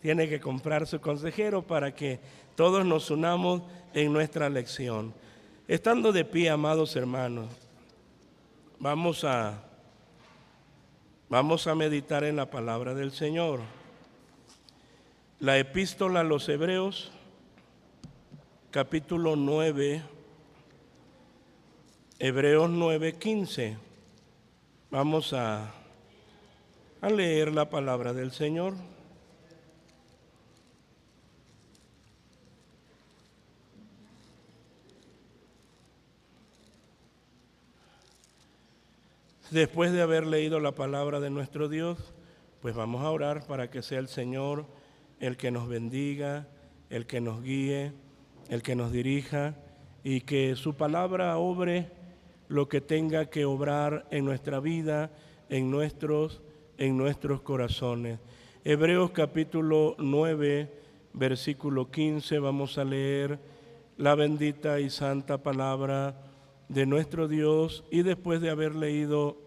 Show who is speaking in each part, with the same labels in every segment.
Speaker 1: tiene que comprar su consejero para que todos nos unamos en nuestra lección. Estando de pie, amados hermanos, vamos a meditar en la palabra del Señor. La epístola a los Hebreos, capítulo 9, Hebreos 9:15. Vamos a leer la palabra del Señor. Después de haber leído la palabra de nuestro Dios, pues vamos a orar para que sea el Señor el que nos bendiga, el que nos guíe, el que nos dirija, y que su palabra obre lo que tenga que obrar en nuestra vida, en nuestros corazones. Hebreos capítulo 9, versículo 15, vamos a leer la bendita y santa palabra de nuestro Dios, y después de haber leído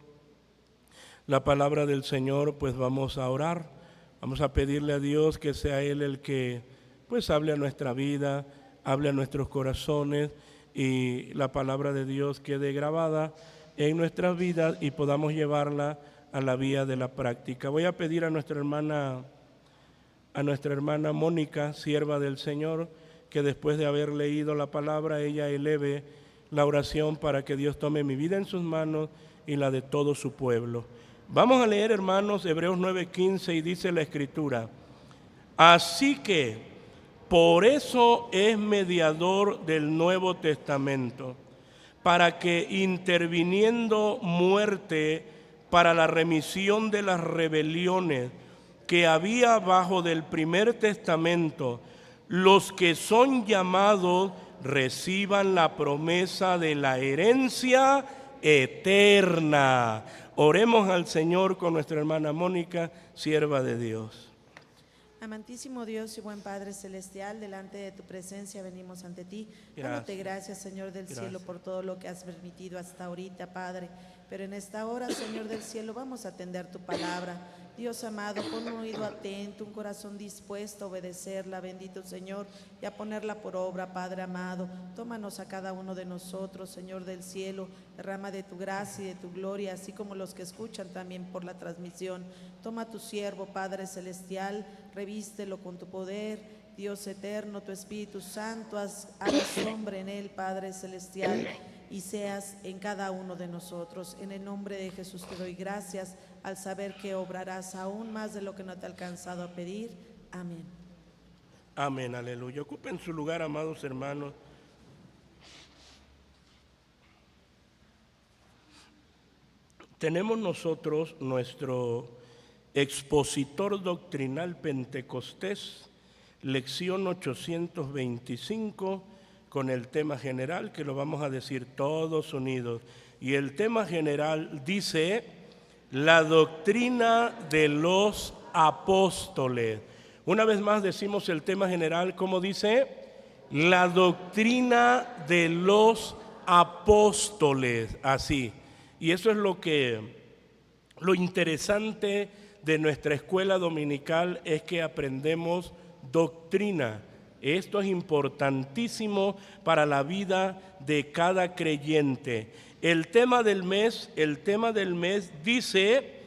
Speaker 1: la palabra del Señor, pues vamos a orar, vamos a pedirle a Dios que sea Él el que pues hable a nuestra vida, hable a nuestros corazones, y la palabra de Dios quede grabada en nuestras vidas y podamos llevarla a la vía de la práctica. Voy a pedir a nuestra hermana Mónica, sierva del Señor, que después de haber leído la palabra, ella eleve la oración para que Dios tome mi vida en sus manos y la de todo su pueblo. Vamos a leer, hermanos, Hebreos 9:15, y dice la Escritura: así que por eso es mediador del Nuevo Testamento, para que interviniendo muerte para la remisión de las rebeliones que había bajo del primer testamento, los que son llamados reciban la promesa de la herencia eterna. Oremos al Señor con nuestra hermana Mónica, sierva de Dios.
Speaker 2: Amantísimo Dios y buen Padre Celestial, delante de tu presencia venimos ante ti, dándote gracias, Señor del cielo, por todo lo que has permitido hasta ahorita, Padre. Pero en esta hora, Señor del cielo, vamos a atender tu palabra. Dios amado, pon un oído atento, un corazón dispuesto a obedecerla, bendito Señor, y a ponerla por obra, Padre amado. Tómanos a cada uno de nosotros, Señor del cielo, derrama de tu gracia y de tu gloria, así como los que escuchan también por la transmisión. Toma a tu siervo, Padre Celestial, revístelo con tu poder, Dios eterno, tu Espíritu Santo, haz sombra en él, Padre Celestial, y seas en cada uno de nosotros. En el nombre de Jesús te doy gracias, al saber que obrarás aún más de lo que no te ha alcanzado a pedir. Amén.
Speaker 1: Amén, aleluya. Ocupen su lugar, amados hermanos. Tenemos nosotros nuestro expositor doctrinal pentecostés, lección 825, con el tema general, que lo vamos a decir todos unidos. Y el tema general dice: la doctrina de los apóstoles. Una vez más decimos el tema general, ¿cómo dice? La doctrina de los apóstoles, así. Y eso es lo interesante de nuestra escuela dominical, es que aprendemos doctrina. Esto es importantísimo para la vida de cada creyente. El tema del mes dice: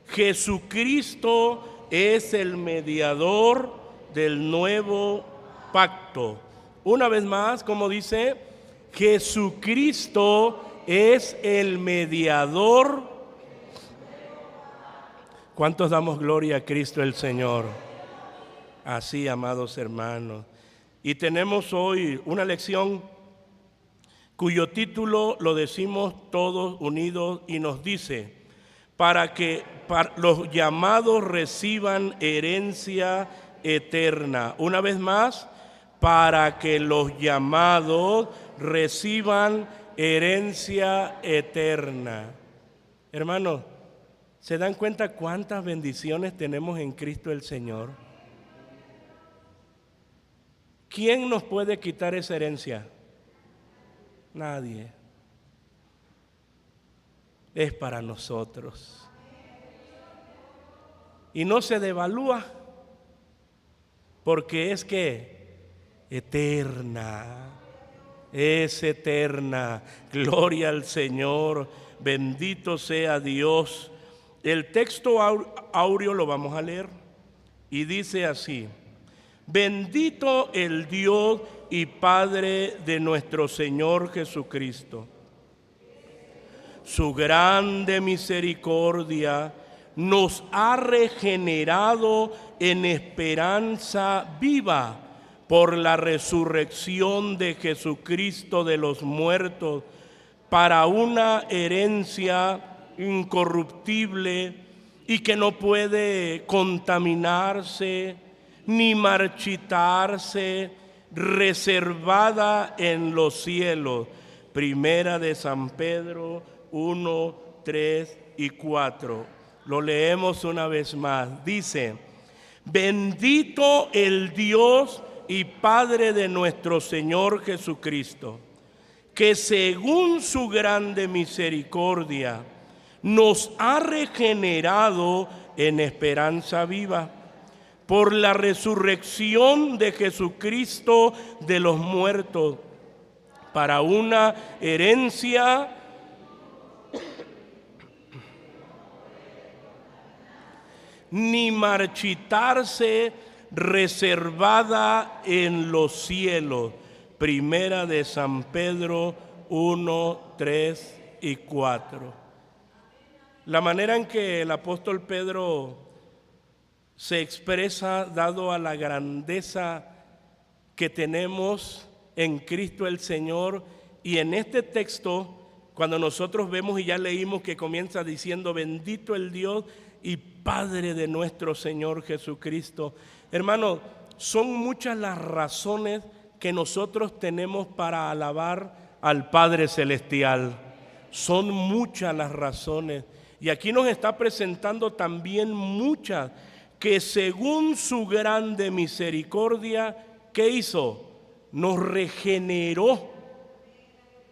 Speaker 1: Jesucristo es el mediador del nuevo pacto. Una vez más, como dice, Jesucristo es el mediador. ¿Cuántos damos gloria a Cristo el Señor? Así, amados hermanos. Y tenemos hoy una lección cuyo título lo decimos todos unidos y nos dice: para que los llamados reciban herencia eterna. Una vez más, para que los llamados reciban herencia eterna. Hermanos, ¿se dan cuenta cuántas bendiciones tenemos en Cristo el Señor? ¿Quién nos puede quitar esa herencia? Nadie. Es para nosotros. Y no se devalúa. porque es que eterna. Es eterna. Gloria al Señor. Bendito sea Dios. El texto áureo lo vamos a leer y dice así: bendito el Dios y Padre de nuestro Señor Jesucristo. Su grande misericordia nos ha regenerado en esperanza viva por la resurrección de Jesucristo de los muertos, para una herencia incorruptible y que no puede contaminarse ni marchitarse, reservada en los cielos. Primera de San Pedro 1, 3 y 4. Lo leemos una vez más. Dice: bendito el Dios y Padre de nuestro Señor Jesucristo, que según su grande misericordia nos ha regenerado en esperanza viva por la resurrección de Jesucristo de los muertos, para una herencia ni marchitarse, reservada en los cielos. Primera de San Pedro 1, 3 y 4. La manera en que el apóstol Pedro se expresa, dado a la grandeza que tenemos en Cristo el Señor, y en este texto, cuando nosotros vemos y ya leímos que comienza diciendo: bendito el Dios y Padre de nuestro Señor Jesucristo. Hermano, son muchas las razones que nosotros tenemos para alabar al Padre Celestial. Son muchas las razones. Y aquí nos está presentando también muchas que según su grande misericordia, ¿qué hizo? Nos regeneró.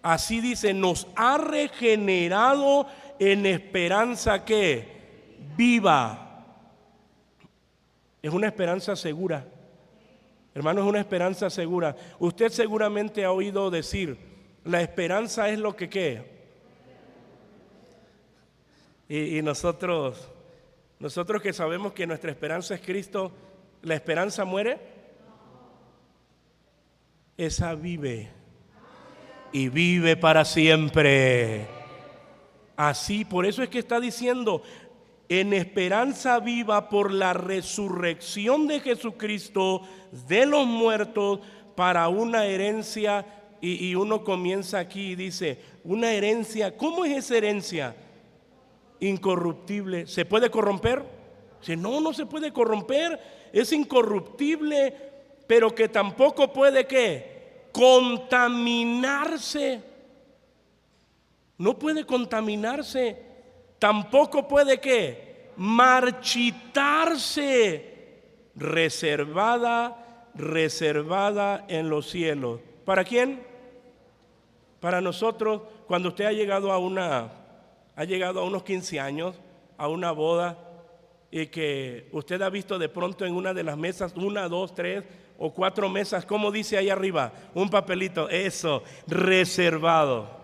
Speaker 1: Así dice, nos ha regenerado en esperanza que viva. Es una esperanza segura. Hermano, es una esperanza segura. Usted seguramente ha oído decir: la esperanza es lo que ¿qué? Y nosotros que sabemos que nuestra esperanza es Cristo, ¿la esperanza muere? Esa vive y vive para siempre. Así, por eso es que está diciendo: en esperanza viva por la resurrección de Jesucristo de los muertos, para una herencia. Y uno comienza aquí y dice: una herencia, ¿cómo es esa herencia? Incorruptible. ¿Se puede corromper? Dice: no se puede corromper, es incorruptible, pero que tampoco puede ¿qué? Contaminarse. No puede contaminarse. Tampoco puede ¿qué? Marchitarse. Reservada en los cielos. ¿Para quién? Para nosotros. Cuando usted ha llegado a unos 15 años, a una boda, y que usted ha visto de pronto en una de las mesas, 1, 2, 3 o 4 mesas, ¿cómo dice ahí arriba? Un papelito, eso, reservado.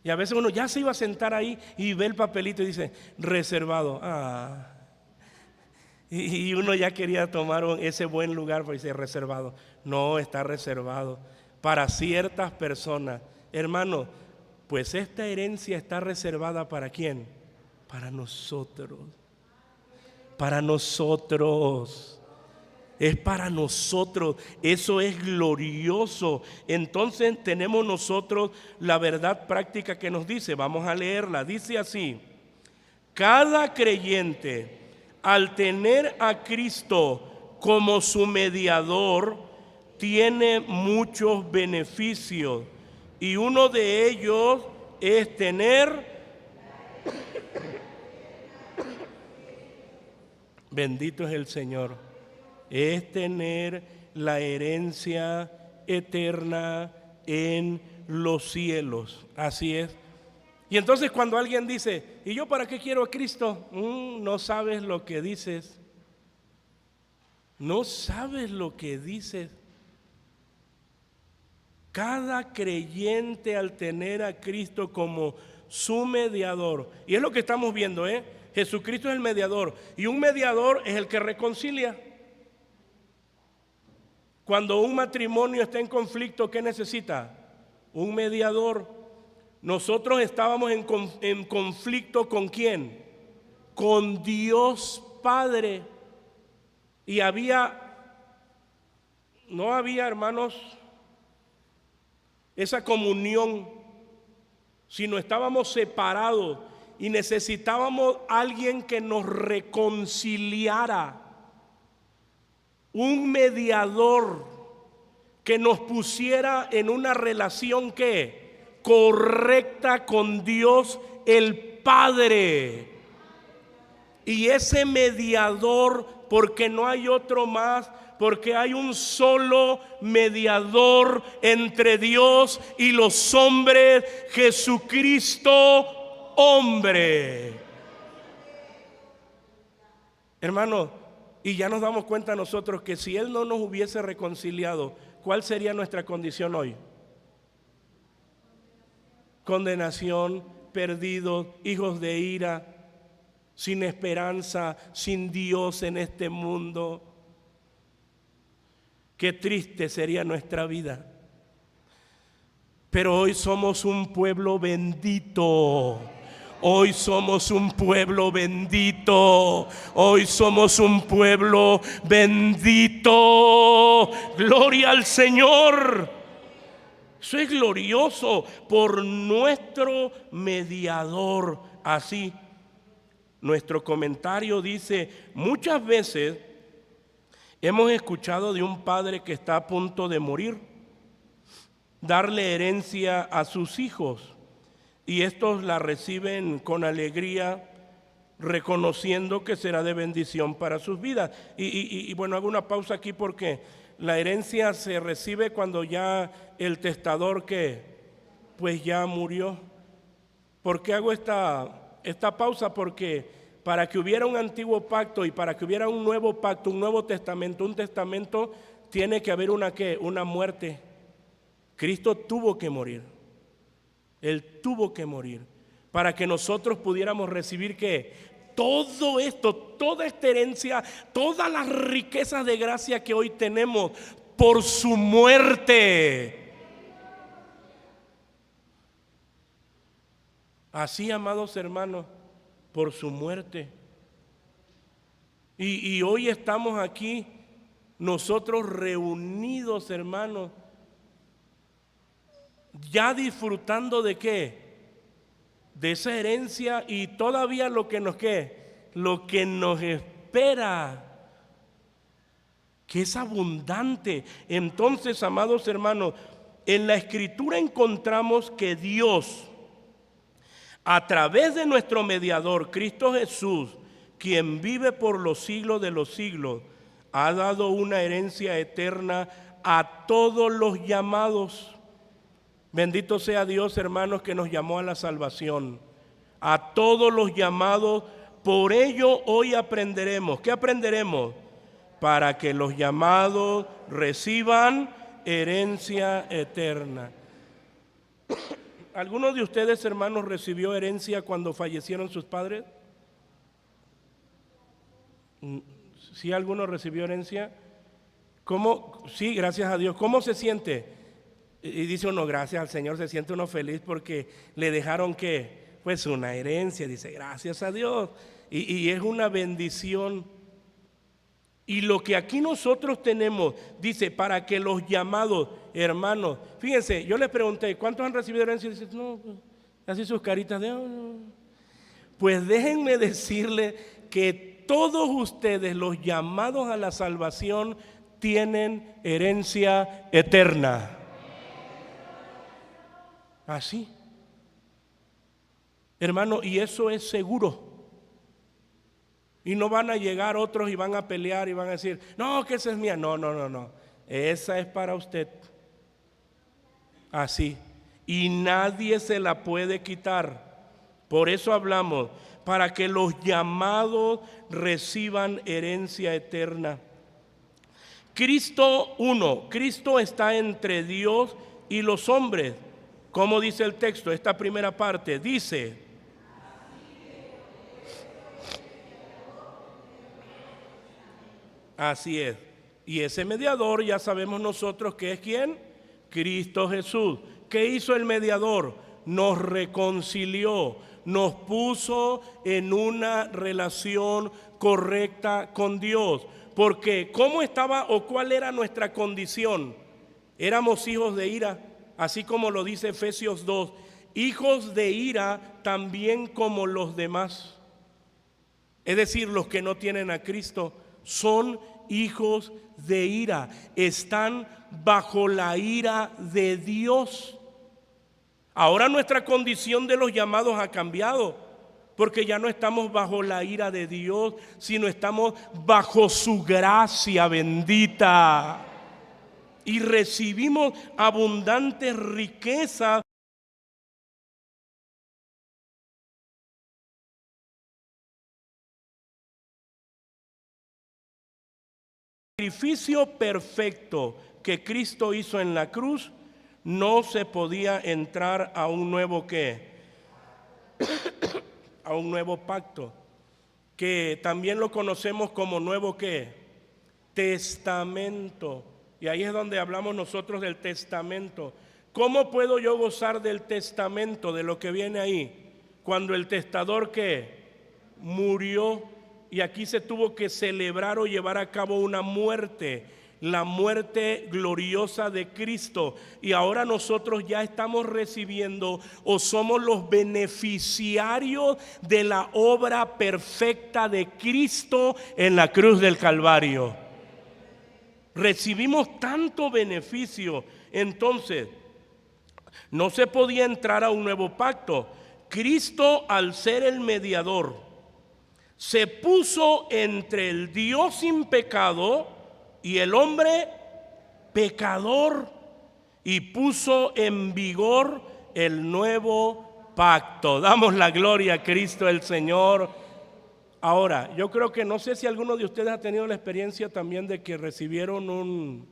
Speaker 1: Y a veces uno ya se iba a sentar ahí y ve el papelito y dice: reservado. Y uno ya quería tomar ese buen lugar, porque dice: reservado. No, está reservado para ciertas personas. Hermano, pues esta herencia está reservada ¿para quién? Para nosotros. Para nosotros. Es para nosotros. Eso es glorioso. Entonces tenemos nosotros la verdad práctica que nos dice. Vamos a leerla. Dice así: cada creyente, al tener a Cristo como su mediador, tiene muchos beneficios. Y uno de ellos es tener, bendito es el Señor, es tener la herencia eterna en los cielos. Así es. Y entonces cuando alguien dice: ¿y yo para qué quiero a Cristo? No sabes lo que dices. No sabes lo que dices. Cada creyente al tener a Cristo como su mediador, y es lo que estamos viendo, Jesucristo es el mediador, y un mediador es el que reconcilia. Cuando un matrimonio está en conflicto, ¿qué necesita? Un mediador. Nosotros estábamos en conflicto ¿con quién? Con Dios Padre. Y no había, hermanos, esa comunión, sino estábamos separados y necesitábamos alguien que nos reconciliara, un mediador que nos pusiera en una relación correcta con Dios el Padre. Y ese mediador, porque no hay otro más, porque hay un solo mediador entre Dios y los hombres, Jesucristo, hombre. Hermano, y ya nos damos cuenta nosotros que si Él no nos hubiese reconciliado, ¿cuál sería nuestra condición hoy? Condenación, perdidos, hijos de ira, sin esperanza, sin Dios en este mundo. Qué triste sería nuestra vida. Pero hoy somos un pueblo bendito. Hoy somos un pueblo bendito. Hoy somos un pueblo bendito. Gloria al Señor. Eso es glorioso por nuestro mediador. Así, nuestro comentario dice, muchas veces hemos escuchado de un padre que está a punto de morir, darle herencia a sus hijos, y estos la reciben con alegría, reconociendo que será de bendición para sus vidas. Y bueno, hago una pausa aquí porque la herencia se recibe cuando ya el testador pues ya murió. ¿Por qué hago esta pausa? Porque para que hubiera un antiguo pacto y para que hubiera un nuevo pacto, un nuevo testamento, un testamento, tiene que haber una muerte. Cristo tuvo que morir. Él tuvo que morir para que nosotros pudiéramos recibir todo esto, toda esta herencia, todas las riquezas de gracia que hoy tenemos por su muerte. Así, amados hermanos, por su muerte. Y hoy estamos aquí, nosotros reunidos, hermanos, ya disfrutando de ¿qué? De esa herencia y todavía lo que nos espera, que es abundante. Entonces, amados hermanos, en la Escritura encontramos que Dios, a través de nuestro mediador, Cristo Jesús, quien vive por los siglos de los siglos, ha dado una herencia eterna a todos los llamados. Bendito sea Dios, hermanos, que nos llamó a la salvación. A todos los llamados, por ello hoy aprenderemos. ¿Qué aprenderemos? Para que los llamados reciban herencia eterna. ¿Alguno de ustedes, hermanos, recibió herencia cuando fallecieron sus padres? ¿Sí alguno recibió herencia? ¿Cómo? Sí, gracias a Dios. ¿Cómo se siente? Y dice uno, gracias al Señor, se siente uno feliz porque le dejaron pues una herencia. Dice, gracias a Dios. Y es una bendición. Y lo que aquí nosotros tenemos, dice, para que los llamados, hermanos, fíjense, yo les pregunté, ¿cuántos han recibido herencia? Y dicen, no, así sus caritas de... Oh, no. Pues déjenme decirles que todos ustedes, los llamados a la salvación, tienen herencia eterna. Así. Hermano, y eso es seguro. Y no van a llegar otros y van a pelear y van a decir, no, que esa es mía. No. Esa es para usted. Así. Y nadie se la puede quitar. Por eso hablamos, para que los llamados reciban herencia eterna. Cristo está entre Dios y los hombres. ¿Cómo dice el texto? Esta primera parte dice: así es. Y ese mediador ya sabemos nosotros que es ¿quién? Cristo Jesús. ¿Qué hizo el mediador? Nos reconcilió, nos puso en una relación correcta con Dios. Porque ¿cómo estaba o cuál era nuestra condición? Éramos hijos de ira, así como lo dice Efesios 2, hijos de ira también como los demás. Es decir, los que no tienen a Cristo son hijos de ira, están bajo la ira de Dios. Ahora nuestra condición de los llamados ha cambiado, porque ya no estamos bajo la ira de Dios, sino estamos bajo su gracia bendita. Y recibimos abundantes riquezas. El sacrificio perfecto que Cristo hizo en la cruz, no se podía entrar a un nuevo ¿qué? A un nuevo pacto, que también lo conocemos como nuevo ¿qué? Testamento. Y ahí es donde hablamos nosotros del testamento. ¿Cómo puedo yo gozar del testamento, de lo que viene ahí? Cuando el testador ¿qué? Murió, y aquí se tuvo que celebrar o llevar a cabo una muerte, la muerte gloriosa de Cristo. Y ahora nosotros ya estamos recibiendo o somos los beneficiarios de la obra perfecta de Cristo en la cruz del Calvario. Recibimos tanto beneficio. Entonces, no se podía entrar a un nuevo pacto. Cristo, al ser el mediador, se puso entre el Dios sin pecado y el hombre pecador, y puso en vigor el nuevo pacto. Damos la gloria a Cristo el Señor. Ahora, yo creo que no sé si alguno de ustedes ha tenido la experiencia también de que recibieron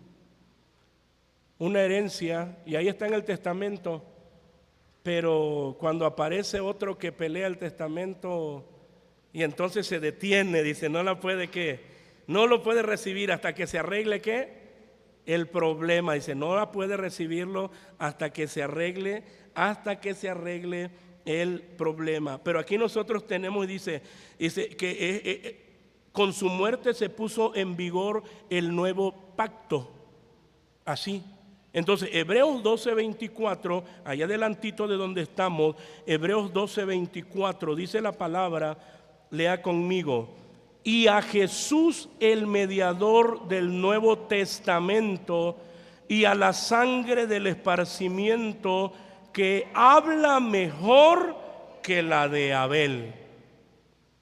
Speaker 1: una herencia, y ahí está en el testamento, pero cuando aparece otro que pelea el testamento, y entonces se detiene, dice, no la puede ¿qué? No lo puede recibir hasta que se arregle ¿qué? El problema. Dice, no la puede recibirlo hasta que se arregle el problema. Pero aquí nosotros tenemos, dice que con su muerte se puso en vigor el nuevo pacto. Así. Entonces, Hebreos 12:24, allá adelantito de donde estamos, Hebreos 12:24, dice la palabra, lea conmigo: y a Jesús, el mediador del Nuevo Testamento, y a la sangre del esparcimiento, que habla mejor que la de Abel.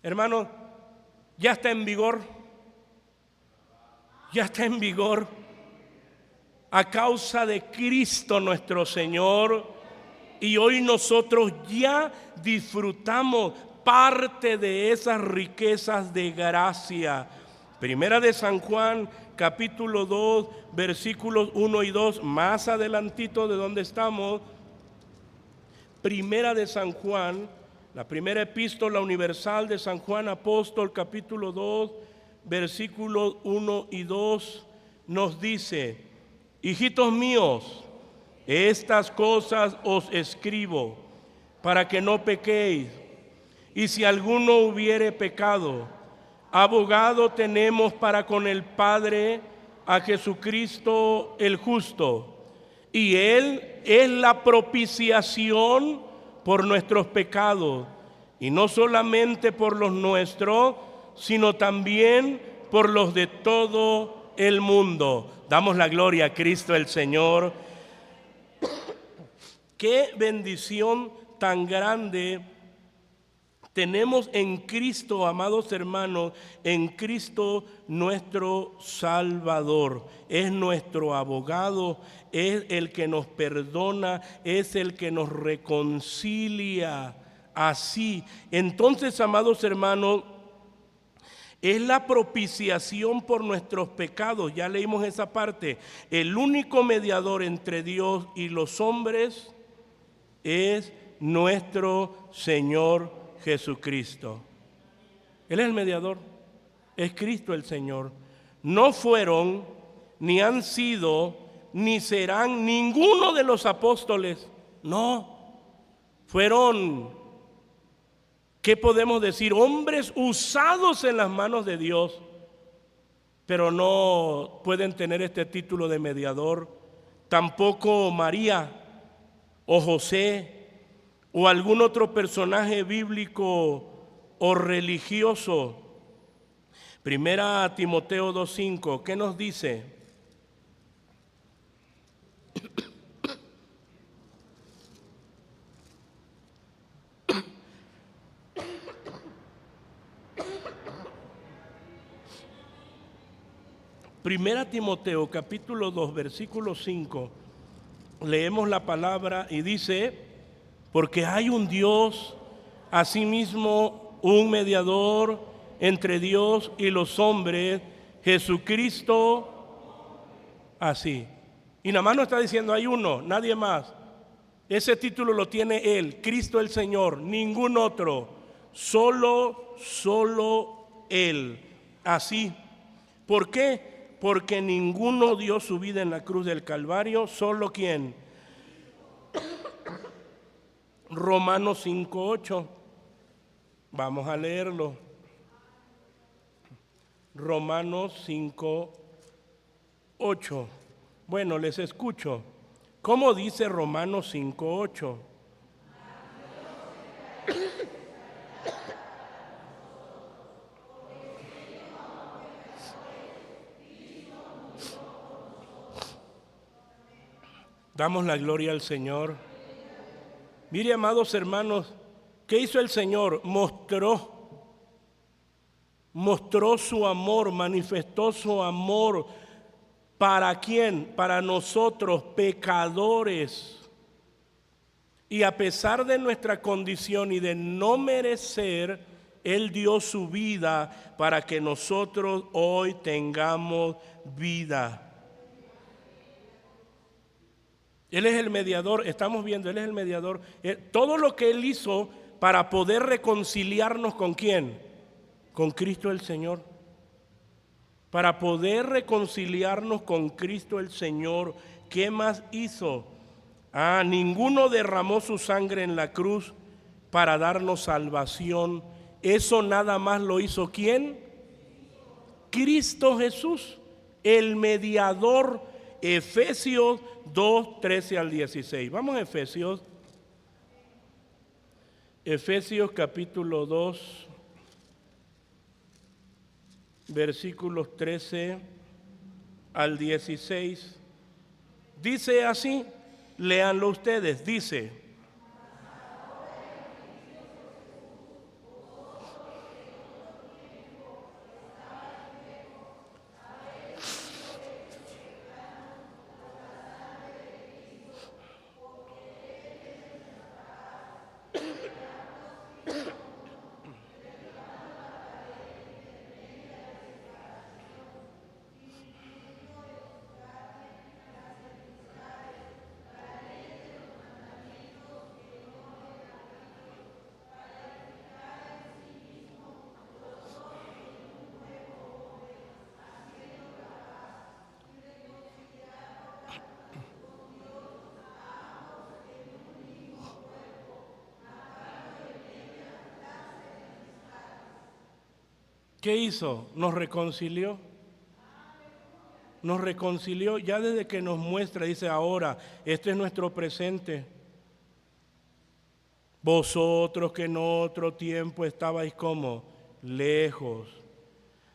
Speaker 1: Hermano, ya está en vigor. Ya está en vigor. A causa de Cristo nuestro Señor. Y hoy nosotros ya disfrutamos parte de esas riquezas de gracia. Primera de San Juan, capítulo 2, versículos 1 y 2, más adelantito de donde estamos. Primera de San Juan, la primera epístola universal de San Juan apóstol, capítulo 2, versículos 1 y 2, nos dice: hijitos míos, estas cosas os escribo para que no pequéis. Y si alguno hubiere pecado, abogado tenemos para con el Padre, a Jesucristo el justo. Y Él es la propiciación por nuestros pecados, y no solamente por los nuestros, sino también por los de todo el mundo. Damos la gloria a Cristo el Señor. Qué bendición tan grande tenemos en Cristo, amados hermanos, en Cristo nuestro Salvador. Es nuestro abogado, es el que nos perdona, es el que nos reconcilia. Así, entonces, amados hermanos, Es la propiciación por nuestros pecados. Ya leímos esa parte. El único mediador entre Dios y los hombres es nuestro Señor Jesucristo. Él es el mediador. Es Cristo el Señor. No fueron, ni han sido, ni serán ninguno de los apóstoles. No. Fueron, ¿qué podemos decir? Hombres usados en las manos de Dios, pero no pueden tener este título de mediador. Tampoco María o José o algún otro personaje bíblico o religioso. Primera Timoteo 2:5, ¿qué nos dice? Primera Timoteo capítulo 2 versículo 5, leemos la palabra y dice: porque hay un Dios, asimismo un mediador entre Dios y los hombres, Jesucristo. Así. Y nada más no está diciendo hay uno, nadie más. Ese título lo tiene Él, Cristo el Señor, ningún otro. Solo Él. Así. ¿Por qué? Porque ninguno dio su vida en la cruz del Calvario, solo ¿quién? Romanos 5:8. Vamos a leerlo. Romanos 5:8. Bueno, les escucho. ¿Cómo dice Romanos 5:8? Damos la gloria al Señor. Mire, amados hermanos, ¿qué hizo el Señor? Mostró su amor, manifestó su amor. ¿Para quién? Para nosotros, pecadores. Y a pesar de nuestra condición y de no merecer, Él dio su vida para que nosotros hoy tengamos vida. Él es el mediador, estamos viendo, Él es el mediador. Todo lo que Él hizo para poder reconciliarnos ¿con quién? Con Cristo el Señor. Para poder reconciliarnos con Cristo el Señor, ¿qué más hizo? Ninguno derramó su sangre en la cruz para darnos salvación. Eso nada más lo hizo ¿quién? Cristo Jesús, el mediador. Efesios 2, 13 al 16. Vamos a Efesios capítulo 2, versículos 13 al 16. Dice así, léanlo ustedes, dice: ¿qué hizo? Nos reconcilió. Nos reconcilió ya desde que nos muestra, dice ahora, este es nuestro presente. Vosotros que en otro tiempo estabais como lejos,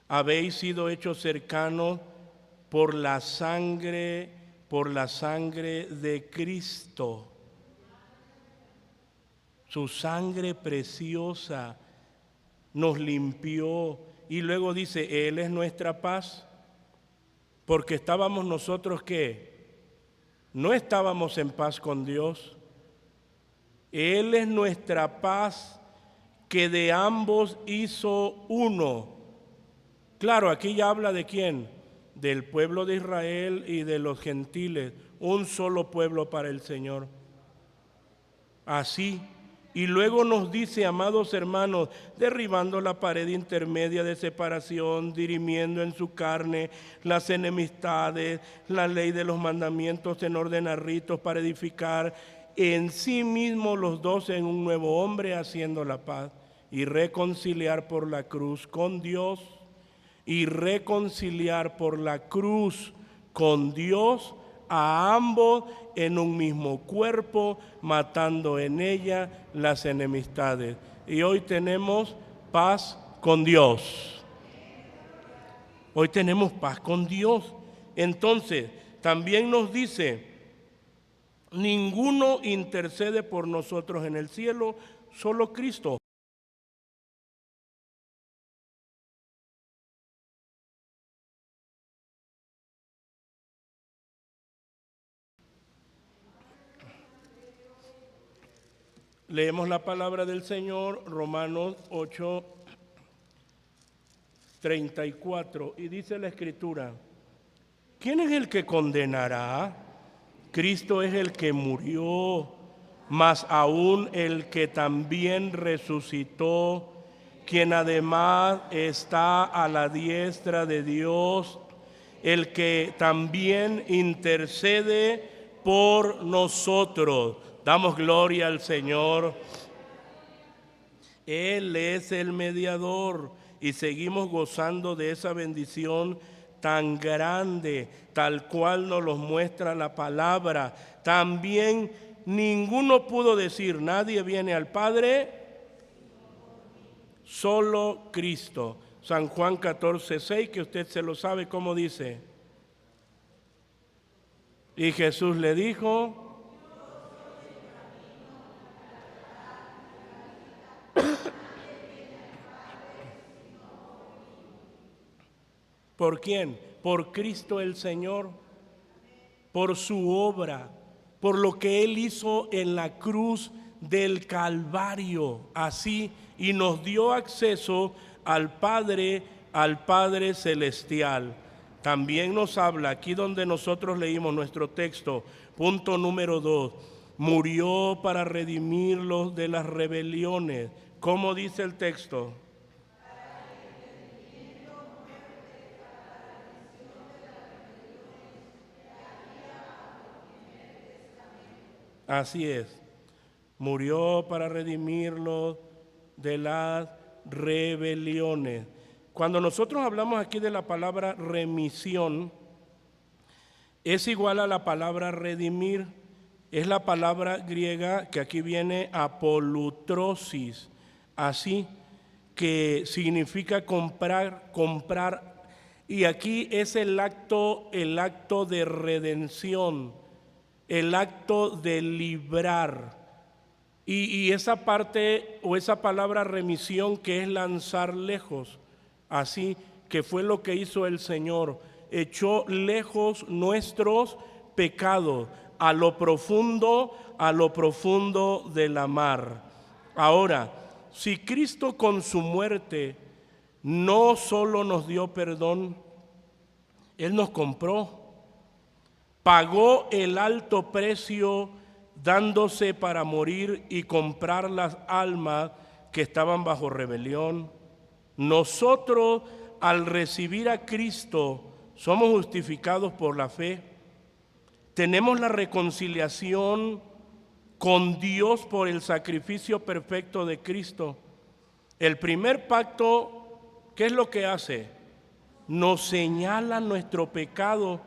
Speaker 1: habéis sido hechos cercanos por la sangre de Cristo. Su sangre preciosa nos limpió. Y luego dice, Él es nuestra paz, porque estábamos nosotros ¿qué? No estábamos en paz con Dios. Él es nuestra paz, que de ambos hizo uno. Claro, aquí ya habla de quién, del pueblo de Israel y de los gentiles, un solo pueblo para el Señor. Así. Y luego nos dice, amados hermanos, derribando la pared intermedia de separación, dirimiendo en su carne las enemistades, la ley de los mandamientos en orden a ritos para edificar en sí mismos los dos en un nuevo hombre, haciendo la paz y reconciliar por la cruz con Dios, y reconciliar por la cruz con Dios a ambos en un mismo cuerpo, matando en ella las enemistades. Y hoy tenemos paz con Dios. Hoy tenemos paz con Dios. Entonces, también nos dice, ninguno intercede por nosotros en el cielo, solo Cristo. Leemos la palabra del Señor, Romanos 8:34, y dice la Escritura, ¿quién es el que condenará? Cristo es el que murió, mas aún el que también resucitó, quien además está a la diestra de Dios, el que también intercede por nosotros. Damos gloria al Señor. Él es el mediador y seguimos gozando de esa bendición tan grande, tal cual nos lo muestra la palabra. También ninguno pudo decir, nadie viene al Padre, solo Cristo. San Juan 14:6, que usted se lo sabe, ¿cómo dice? Y Jesús le dijo, ¿por quién? Por Cristo el Señor, por su obra, por lo que Él hizo en la cruz del Calvario, así, y nos dio acceso al Padre Celestial. También nos habla, aquí donde nosotros leímos nuestro texto, punto número 2, murió para redimirlos de las rebeliones. ¿Cómo dice el texto? Así es, murió para redimirlos de las rebeliones. Cuando nosotros hablamos aquí de la palabra remisión, es igual a la palabra redimir, es la palabra griega que aquí viene apolutrosis, así que significa comprar, y aquí es el acto de redención, el acto de librar. Y esa parte o esa palabra remisión, que es lanzar lejos, así que fue lo que hizo el Señor, echó lejos nuestros pecados a lo profundo de la mar. Ahora, si Cristo con su muerte no solo nos dio perdón, Él nos compró, pagó el alto precio dándose para morir y comprar las almas que estaban bajo rebelión. Nosotros, al recibir a Cristo, somos justificados por la fe. Tenemos la reconciliación con Dios por el sacrificio perfecto de Cristo. El primer pacto, ¿qué es lo que hace? Nos señala nuestro pecado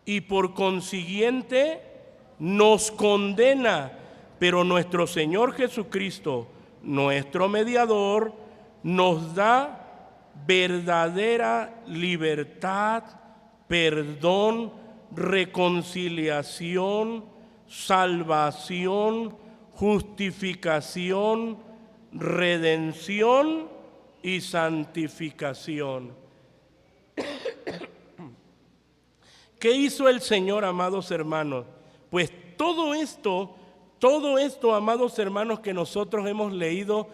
Speaker 1: y por consiguiente nos condena, pero nuestro Señor Jesucristo, nuestro mediador, nos da verdadera libertad, perdón, reconciliación, salvación, justificación, redención y santificación. ¿Qué hizo el Señor, amados hermanos? Pues todo esto, amados hermanos, que nosotros hemos leído,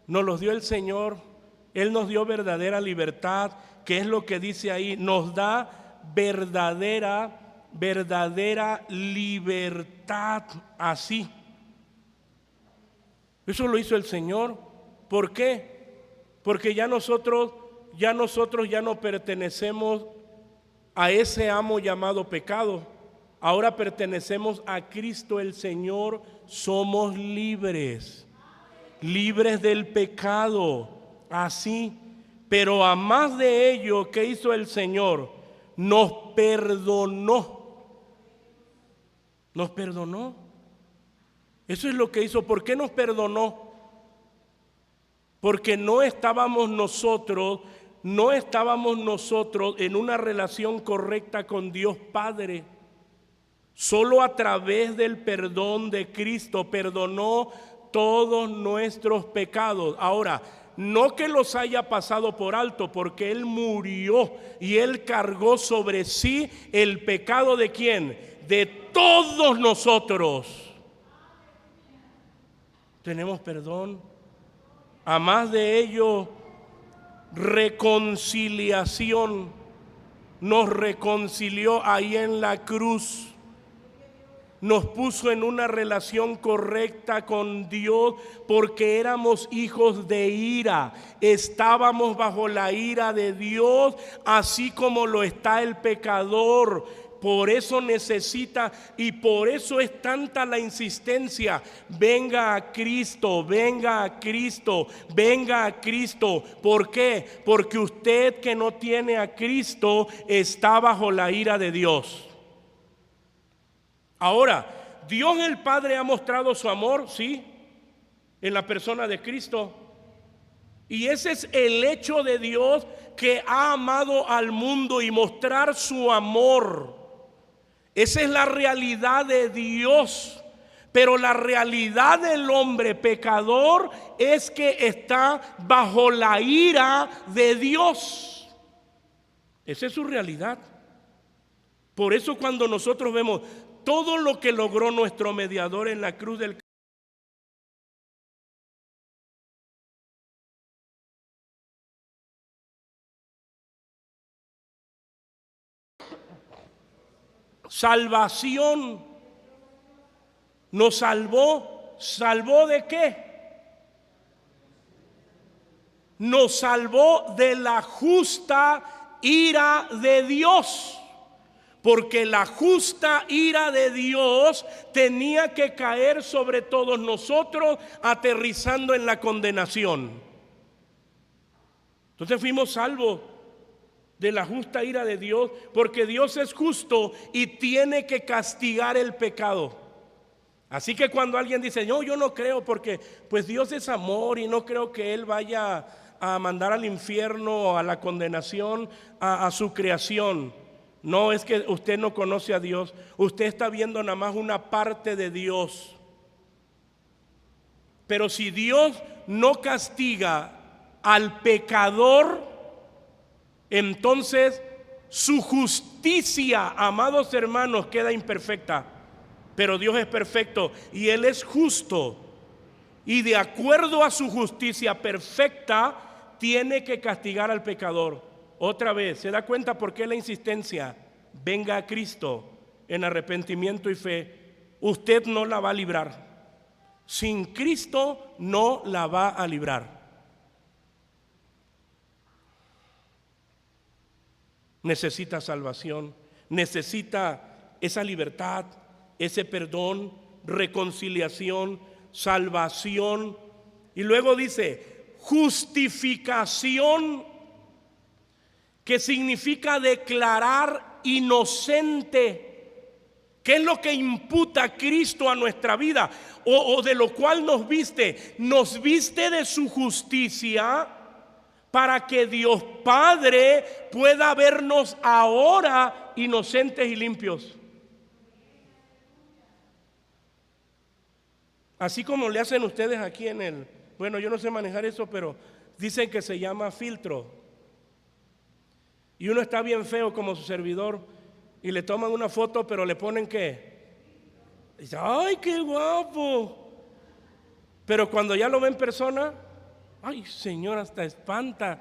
Speaker 1: nos los dio el Señor. Él nos dio verdadera libertad, ¿qué es lo que dice ahí? Nos da verdadera libertad así. Eso lo hizo el Señor. ¿Por qué? Porque ya nosotros ya no pertenecemos a ese amo llamado pecado. Ahora pertenecemos a Cristo el Señor. Somos libres del pecado, así. Pero a más de ello, ¿qué hizo el Señor? Nos perdonó. Nos perdonó. Eso es lo que hizo. ¿Por qué nos perdonó? Porque no estábamos nosotros en una relación correcta con Dios Padre. Solo a través del perdón de Cristo perdonó todos nuestros pecados. Ahora, no que los haya pasado por alto, porque Él murió y Él cargó sobre sí el pecado ¿de quién? De todos nosotros. Tenemos perdón. A más de ello, reconciliación. Nos reconcilió ahí en la cruz. Nos puso en una relación correcta con Dios porque éramos hijos de ira. Estábamos bajo la ira de Dios, así como lo está el pecador. Por eso necesita y por eso es tanta la insistencia. Venga a Cristo, venga a Cristo, venga a Cristo. ¿Por qué? Porque usted que no tiene a Cristo está bajo la ira de Dios. Ahora, Dios el Padre ha mostrado su amor, sí, en la persona de Cristo. Y ese es el hecho de Dios, que ha amado al mundo y mostrar su amor. Esa es la realidad de Dios. Pero la realidad del hombre pecador es que está bajo la ira de Dios. Esa es su realidad. Por eso cuando nosotros vemos todo lo que logró nuestro mediador en la cruz del salvación, nos salvó. ¿Salvó de qué? Nos salvó de la justa ira de Dios. Porque la justa ira de Dios tenía que caer sobre todos nosotros, aterrizando en la condenación. Entonces fuimos salvos de la justa ira de Dios, porque Dios es justo y tiene que castigar el pecado. Así que cuando alguien dice, no, yo no creo, porque pues Dios es amor y no creo que Él vaya a mandar al infierno o a la condenación a su creación. No, es que usted no conoce a Dios. Usted está viendo nada más una parte de Dios. Pero si Dios no castiga al pecador, entonces su justicia, amados hermanos, queda imperfecta. Pero Dios es perfecto y Él es justo. Y de acuerdo a su justicia perfecta, tiene que castigar al pecador. Otra vez, ¿se da cuenta por qué la insistencia? Venga a Cristo en arrepentimiento y fe. Usted no la va a librar. Sin Cristo no la va a librar. Necesita salvación, necesita esa libertad, ese perdón, reconciliación, salvación. Y luego dice, justificación, que significa declarar inocente. ¿Qué es lo que imputa Cristo a nuestra vida? O de lo cual nos viste. Nos viste de su justicia para que Dios Padre pueda vernos ahora inocentes y limpios. Así como le hacen ustedes aquí en el... Bueno, yo no sé manejar eso, pero dicen que se llama filtro. Y uno está bien feo como su servidor y le toman una foto, pero le ponen ¿qué? Dice, ¡ay, qué guapo! Pero cuando ya lo ve en persona, ¡ay, Señor, hasta espanta!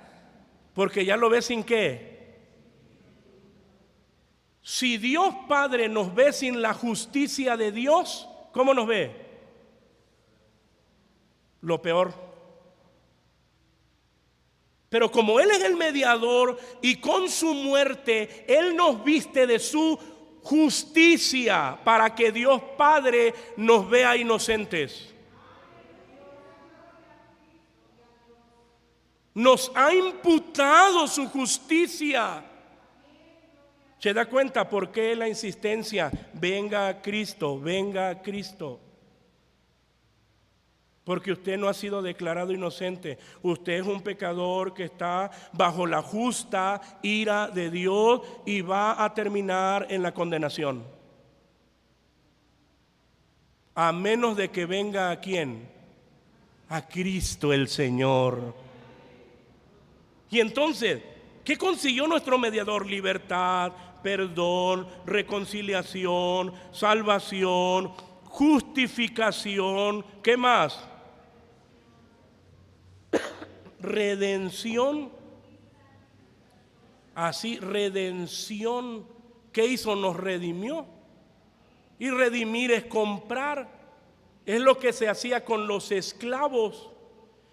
Speaker 1: Porque ya lo ve sin qué. Si Dios Padre nos ve sin la justicia de Dios, ¿cómo nos ve? Lo peor. Pero como Él es el mediador y con su muerte Él nos viste de su justicia para que Dios Padre nos vea inocentes. Nos ha imputado su justicia. ¿Se da cuenta por qué la insistencia? Venga a Cristo, venga a Cristo. Porque usted no ha sido declarado inocente. Usted es un pecador que está bajo la justa ira de Dios y va a terminar en la condenación. A menos de que venga ¿a quién? A Cristo el Señor. Y entonces, ¿qué consiguió nuestro mediador? Libertad, perdón, reconciliación, salvación, justificación. ¿Qué más? Redención. Así, redención. ¿Qué hizo? Nos redimió. Y redimir es comprar. Es lo que se hacía con los esclavos.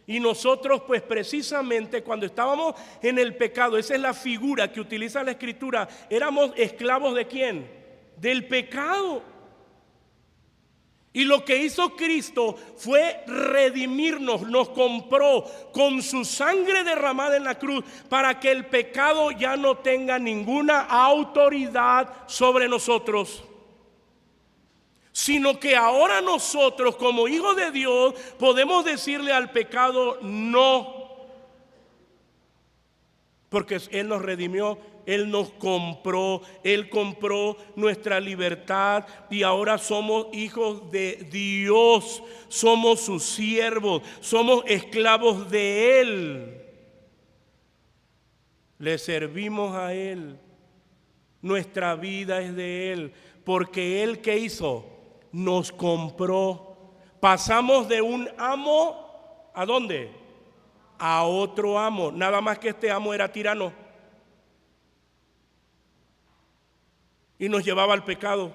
Speaker 1: Y nosotros pues precisamente cuando estábamos en el pecado, esa es la figura que utiliza la Escritura, éramos esclavos ¿de quién? Del pecado. Y lo que hizo Cristo fue redimirnos, nos compró con su sangre derramada en la cruz para que el pecado ya no tenga ninguna autoridad sobre nosotros. Sino que ahora nosotros como hijos de Dios podemos decirle al pecado no. Porque Él nos redimió, Él nos compró, Él compró nuestra libertad y ahora somos hijos de Dios, somos sus siervos, somos esclavos de Él. Le servimos a Él, nuestra vida es de Él, porque Él ¿qué hizo? Nos compró. Pasamos de un amo, ¿a dónde? A otro amo, nada más que este amo era tirano y nos llevaba al pecado.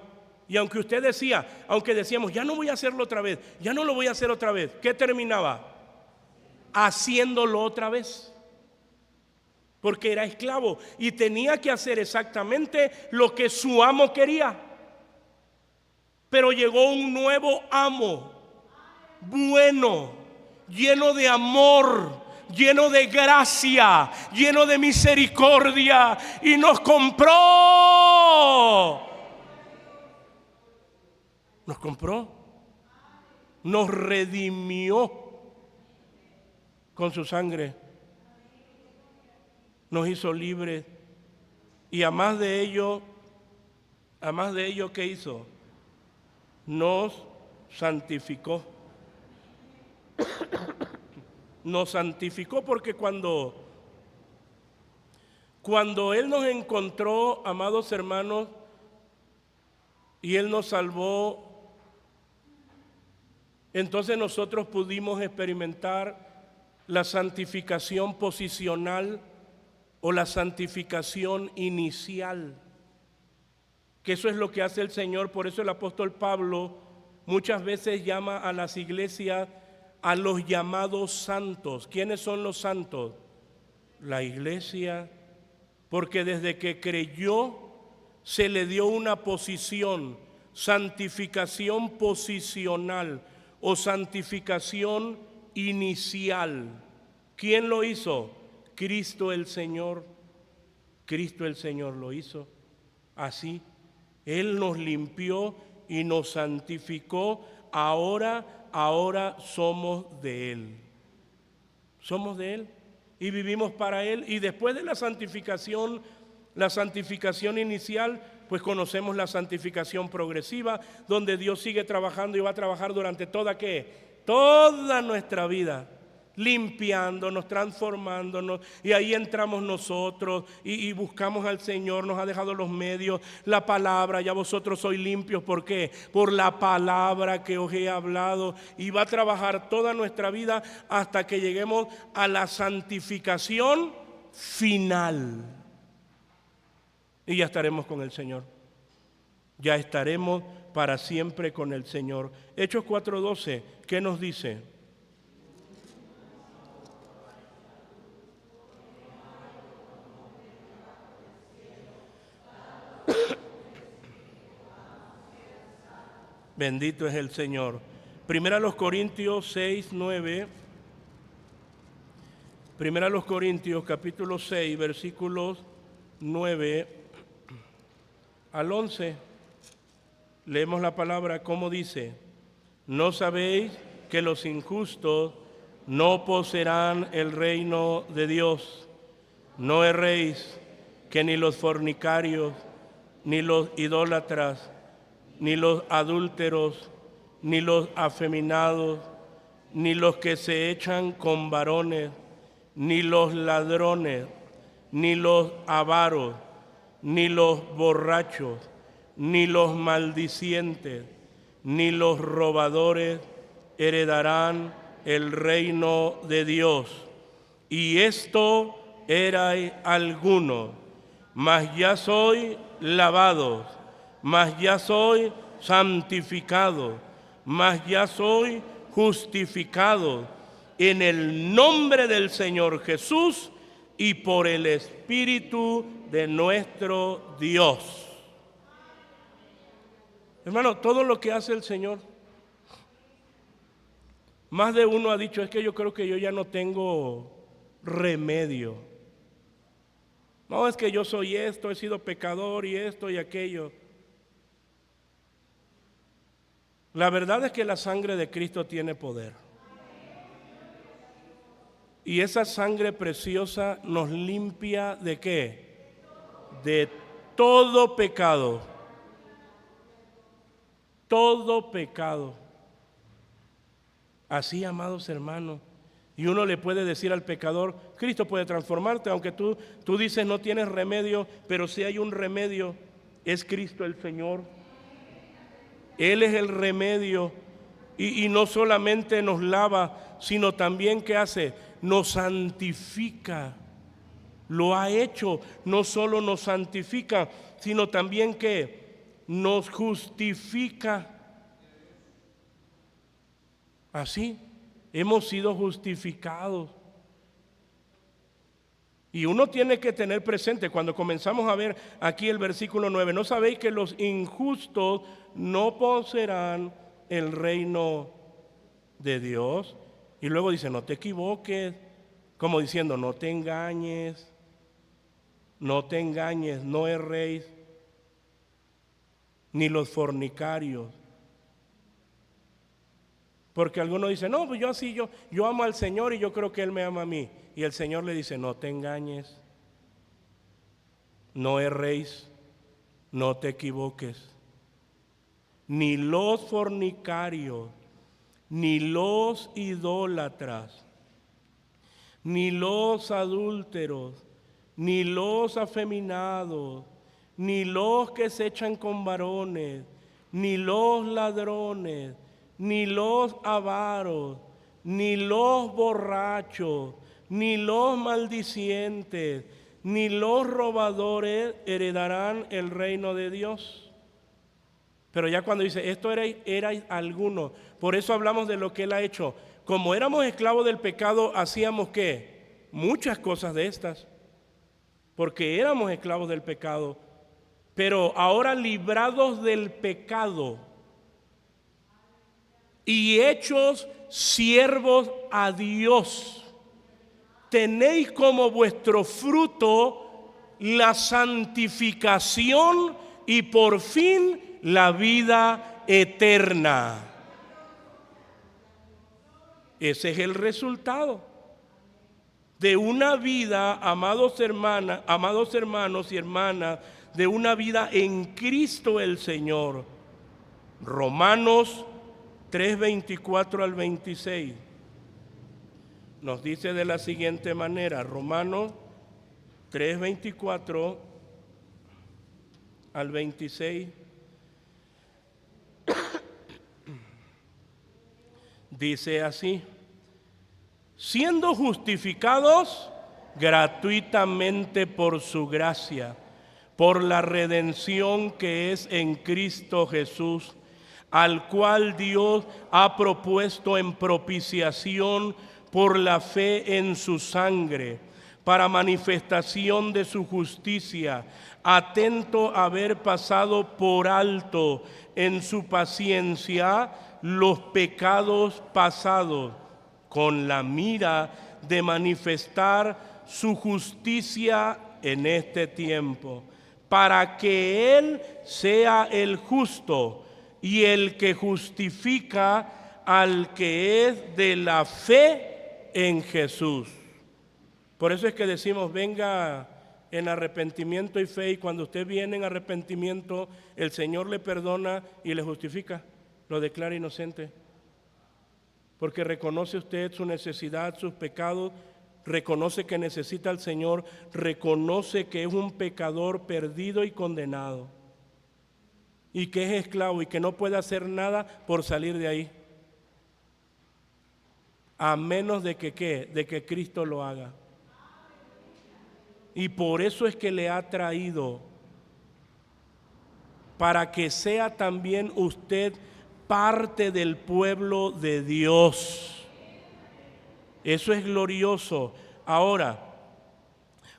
Speaker 1: Y aunque usted decía, aunque decíamos, ya no voy a hacerlo otra vez, ya no lo voy a hacer otra vez, ¿qué terminaba? Haciéndolo otra vez. Porque era esclavo y tenía que hacer exactamente lo que su amo quería. Pero llegó un nuevo amo, bueno, lleno de amor, lleno de gracia, lleno de misericordia, y nos compró. Nos compró, nos redimió con su sangre, nos hizo libres, y a más de ello, ¿qué hizo? Nos santificó. Nos santificó porque cuando Él nos encontró, amados hermanos, y Él nos salvó, entonces nosotros pudimos experimentar la santificación posicional o la santificación inicial. Que eso es lo que hace el Señor. Por eso el apóstol Pablo muchas veces llama a las iglesias a los llamados santos. ¿Quiénes son los santos? La iglesia, porque desde que creyó se le dio una posición, santificación posicional o santificación inicial. ¿Quién lo hizo? Cristo el Señor. Cristo el Señor lo hizo así. Él nos limpió y nos santificó. Ahora somos de Él. Somos de Él y vivimos para Él. Y después de la santificación inicial, pues conocemos la santificación progresiva, donde Dios sigue trabajando y va a trabajar durante toda nuestra vida, limpiándonos, transformándonos, y ahí entramos nosotros y buscamos al Señor. Nos ha dejado los medios, la palabra. Ya vosotros sois limpios. ¿Por qué? Por la palabra que os he hablado, y va a trabajar toda nuestra vida hasta que lleguemos a la santificación final. Y ya estaremos con el Señor. Ya estaremos para siempre con el Señor. Hechos 4:12, ¿qué nos dice? Bendito es el Señor. Primera a los Corintios 6:9. Primera a los Corintios capítulo 6, versículos 9 al 11. Leemos la palabra, como dice: ¿No sabéis que los injustos no poseerán el reino de Dios? No erréis, que ni los fornicarios, ni los idólatras, ni los adúlteros, ni los afeminados, ni los que se echan con varones, ni los ladrones, ni los avaros, ni los borrachos, ni los maldicientes, ni los robadores heredarán el reino de Dios. Y esto erais algunos, mas ya soy lavados, mas ya soy santificado, mas ya soy justificado en el nombre del Señor Jesús y por el Espíritu de nuestro Dios. Hermano, todo lo que hace el Señor, más de uno ha dicho, es que yo creo que yo ya no tengo remedio. No, es que yo soy esto, he sido pecador y esto y aquello. La verdad es que la sangre de Cristo tiene poder. Y esa sangre preciosa nos limpia ¿de qué? De todo pecado. Todo pecado. Así, amados hermanos. Y uno le puede decir al pecador, Cristo puede transformarte, aunque tú dices no tienes remedio, pero si hay un remedio, es Cristo el Señor. Él es el remedio. Y no solamente nos lava, sino también, ¿qué hace? Nos santifica. Lo ha hecho. No solo nos santifica, sino también que nos justifica. Así, hemos sido justificados. Y uno tiene que tener presente, cuando comenzamos a ver aquí el versículo 9, ¿no sabéis que los injustos no poseerán el reino de Dios? Y luego dice, no te equivoques, como diciendo, no te engañes, no erréis, ni los fornicarios. Porque algunos dicen, no, pues yo amo al Señor y yo creo que Él me ama a mí. Y el Señor le dice, no te engañes, no erréis, no te equivoques. Ni los fornicarios, ni los idólatras, ni los adúlteros, ni los afeminados, ni los que se echan con varones, ni los ladrones, ni los avaros, ni los borrachos, ni los maldicientes, ni los robadores heredarán el reino de Dios. Pero ya cuando dice, esto erais algunos, por eso hablamos de lo que Él ha hecho. Como éramos esclavos del pecado, hacíamos ¿qué? Muchas cosas de estas, porque éramos esclavos del pecado. Pero ahora librados del pecado y hechos siervos a Dios, tenéis como vuestro fruto la santificación y por fin la vida eterna. Ese es el resultado de una vida, amados hermanos y hermanas, de una vida en Cristo el Señor. Romanos 3:24 al 26 nos dice de la siguiente manera, Romanos 3:24 al 26 dice así: siendo justificados gratuitamente por su gracia, por la redención que es en Cristo Jesús, al cual Dios ha propuesto en propiciación por la fe en su sangre, para manifestación de su justicia, atento a haber pasado por alto en su paciencia los pecados pasados, con la mira de manifestar su justicia en este tiempo, para que Él sea el justo y el que justifica al que es de la fe en Jesús. Por eso es que decimos, venga en arrepentimiento y fe, y cuando usted viene en arrepentimiento, el Señor le perdona y le justifica, lo declara inocente. Porque reconoce usted su necesidad, sus pecados, reconoce que necesita al Señor, reconoce que es un pecador perdido y condenado, y que es esclavo y que no puede hacer nada por salir de ahí, a menos de que ¿qué? De que Cristo lo haga. Y por eso es que le ha traído, para que sea también usted parte del pueblo de Dios. Eso es glorioso. Ahora,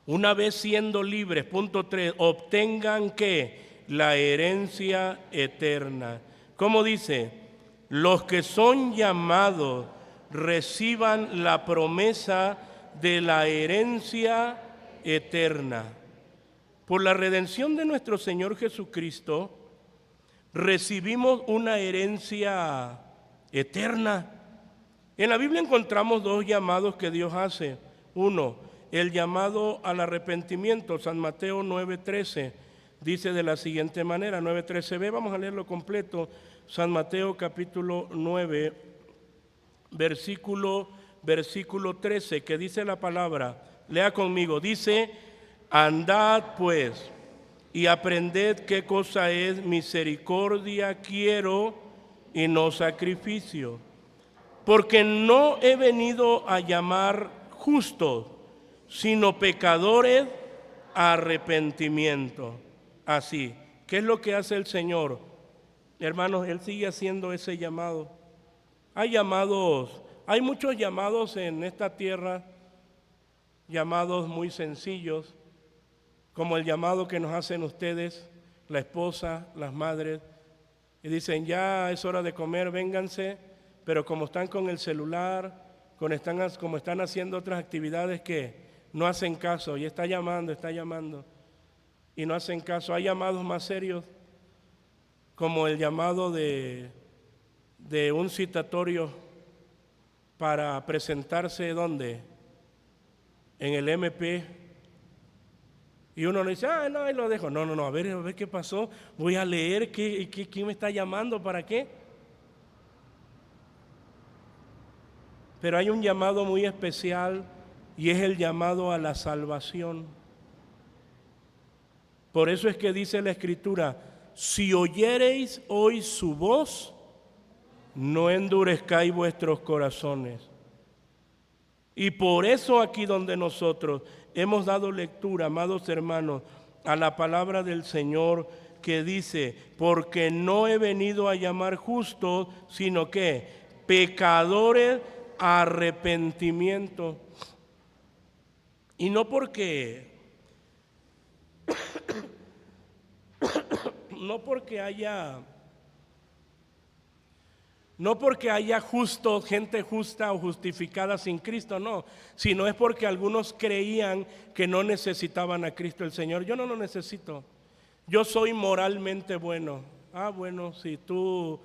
Speaker 1: una vez siendo libres, punto 3, obtengan ¿qué? La herencia eterna. ¿Cómo dice? Los que son llamados reciban la promesa de la herencia eterna. Por la redención de nuestro Señor Jesucristo, recibimos una herencia eterna. En la Biblia encontramos dos llamados que Dios hace. Uno, el llamado al arrepentimiento. San Mateo 9:13 dice de la siguiente manera, 9:13b, vamos a leerlo completo. San Mateo capítulo 9, versículo 13, que dice la palabra, lea conmigo, dice, andad pues y aprended qué cosa es misericordia quiero y no sacrificio, porque no he venido a llamar justos, sino pecadores a arrepentimiento. Así, ¿qué es lo que hace el Señor? Hermanos, Él sigue haciendo ese llamado. Hay muchos llamados en esta tierra, llamados muy sencillos, como el llamado que nos hacen ustedes, la esposa, las madres, y dicen, ya es hora de comer, vénganse, pero como están con el celular, como están haciendo otras actividades que no hacen caso, y está llamando, y no hacen caso. Hay llamados más serios, como el llamado de un citatorio para presentarse, ¿dónde? En el MP. Y uno le dice, no, ahí lo dejo. No, a ver qué pasó. Voy a leer quién me está llamando, ¿para qué? Pero hay un llamado muy especial y es el llamado a la salvación. Por eso es que dice la Escritura, si oyereis hoy su voz, no endurezcáis vuestros corazones. Y por eso aquí donde nosotros hemos dado lectura, amados hermanos, a la palabra del Señor que dice, porque no he venido a llamar justos, sino que pecadores a arrepentimiento. Y no porque haya gente justa o justificada sin Cristo, no, sino es porque algunos creían que no necesitaban a Cristo el Señor. Yo no lo necesito, yo soy moralmente bueno. Bueno, si tú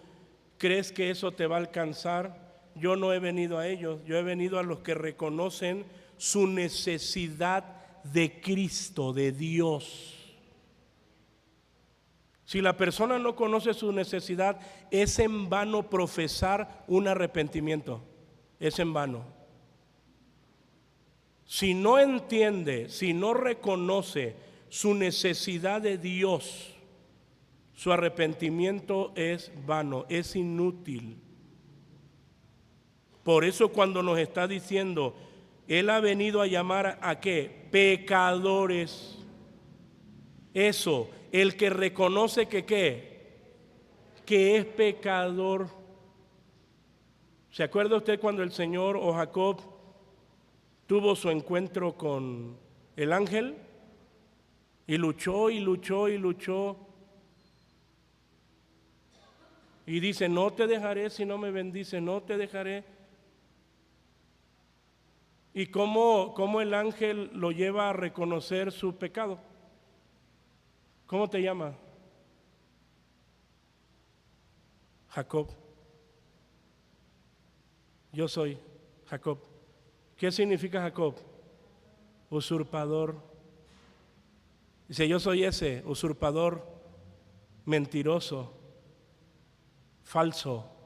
Speaker 1: crees que eso te va a alcanzar, yo no he venido a ellos, yo he venido a los que reconocen su necesidad de Cristo, de Dios. Si la persona no conoce su necesidad, es en vano profesar un arrepentimiento, es en vano. Si no entiende, si no reconoce su necesidad de Dios, su arrepentimiento es vano, es inútil. Por eso cuando nos está diciendo, Él ha venido a llamar ¿a qué? Pecadores. Eso, el que reconoce que ¿qué? Que es pecador. ¿Se acuerda usted cuando el Señor o Jacob tuvo su encuentro con el ángel? Y luchó y luchó y luchó. Y dice, no te dejaré si no me bendice, no te dejaré. ¿Y cómo el ángel lo lleva a reconocer su pecado? ¿Cómo te llama? Jacob. Yo soy Jacob. ¿Qué significa Jacob? Usurpador. Dice, yo soy ese usurpador, mentiroso, falso.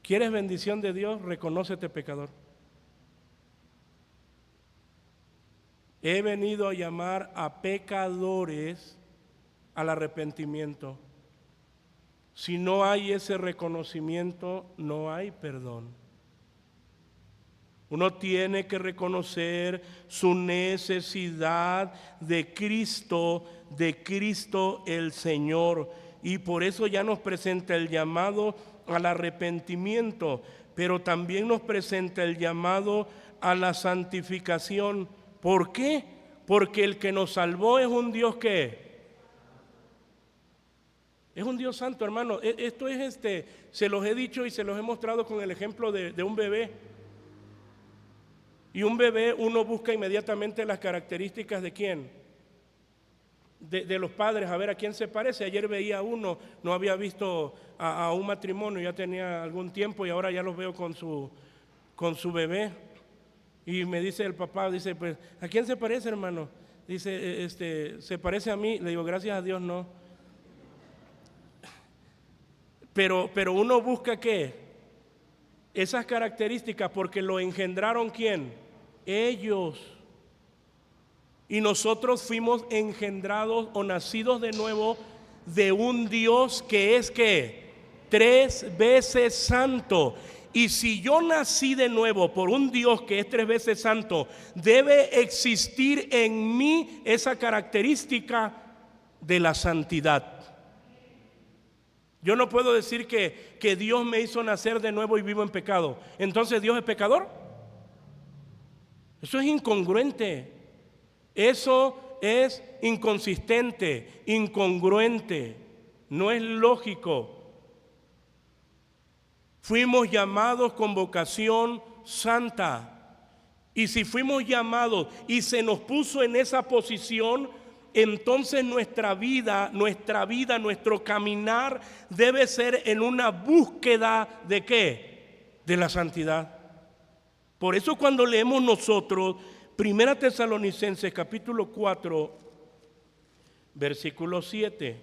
Speaker 1: ¿Quieres bendición de Dios? Reconócete pecador. He venido a llamar a pecadores al arrepentimiento. Si no hay ese reconocimiento, no hay perdón. Uno tiene que reconocer su necesidad de Cristo el Señor. Y por eso ya nos presenta el llamado al arrepentimiento, pero también nos presenta el llamado a la santificación. ¿Por qué? Porque el que nos salvó es un Dios que es un Dios santo, hermano. Esto es se los he dicho y se los he mostrado con el ejemplo de un bebé. Y un bebé, uno busca inmediatamente las características de quién, de los padres, a ver a quién se parece. Ayer veía uno, no había visto a un matrimonio, ya tenía algún tiempo y ahora ya los veo con su bebé. Y me dice el papá, dice, pues, ¿a quién se parece, hermano? Dice, ¿se parece a mí? Le digo, gracias a Dios, no. Pero uno busca ¿qué? Esas características porque lo engendraron ¿quién? Ellos. Y nosotros fuimos engendrados o nacidos de nuevo de un Dios que es ¿qué? 3 veces santo. Y si yo nací de nuevo por un Dios que es 3 veces santo, debe existir en mí esa característica de la santidad. Yo no puedo decir que Dios me hizo nacer de nuevo y vivo en pecado. ¿Entonces Dios es pecador? Eso es incongruente. Eso es inconsistente, incongruente. No es lógico. Fuimos llamados con vocación santa. Y si fuimos llamados y se nos puso en esa posición, entonces nuestra vida, nuestro caminar debe ser en una búsqueda ¿de qué? De la santidad. Por eso cuando leemos nosotros 1 Tesalonicenses capítulo 4, versículo 7,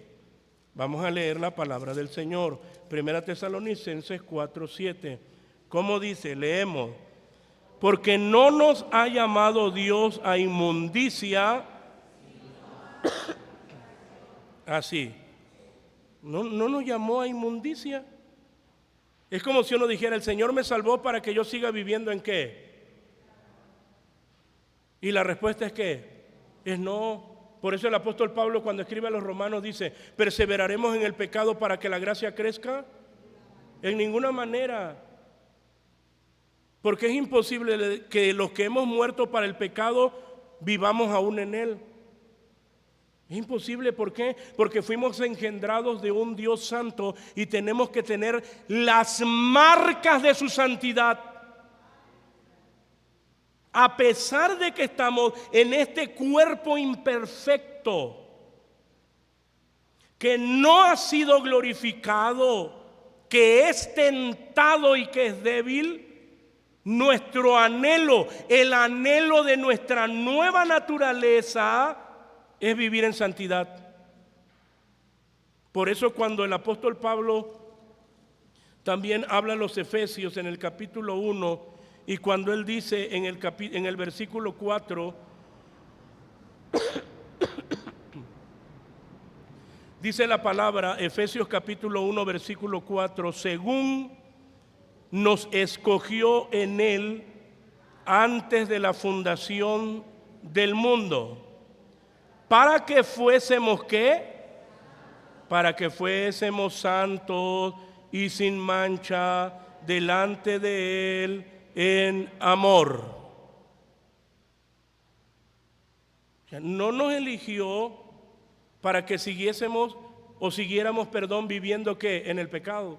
Speaker 1: vamos a leer la palabra del Señor. 1 Tesalonicenses 4, 7. ¿Cómo dice? Leemos. Porque no nos ha llamado Dios a inmundicia. Así. No nos llamó a inmundicia. Es como si uno dijera, el Señor me salvó para que yo siga viviendo ¿en qué? Y la respuesta es ¿qué? Es no. Por eso el apóstol Pablo cuando escribe a los romanos dice, ¿perseveraremos en el pecado para que la gracia crezca? En ninguna manera. Porque es imposible que los que hemos muerto para el pecado vivamos aún en él. Es imposible, ¿por qué? Porque fuimos engendrados de un Dios santo y tenemos que tener las marcas de su santidad. A pesar de que estamos en este cuerpo imperfecto, que no ha sido glorificado, que es tentado y que es débil, nuestro anhelo, el anhelo de nuestra nueva naturaleza es vivir en santidad. Por eso cuando el apóstol Pablo también habla a los Efesios en el capítulo 1 y cuando él dice en el versículo 4, dice la palabra, Efesios capítulo 1 versículo 4, según nos escogió en Él antes de la fundación del mundo, para que fuésemos, ¿qué? Para que fuésemos santos y sin mancha delante de Él en amor. O sea, no nos eligió para que siguiéramos, viviendo ¿qué? En el pecado.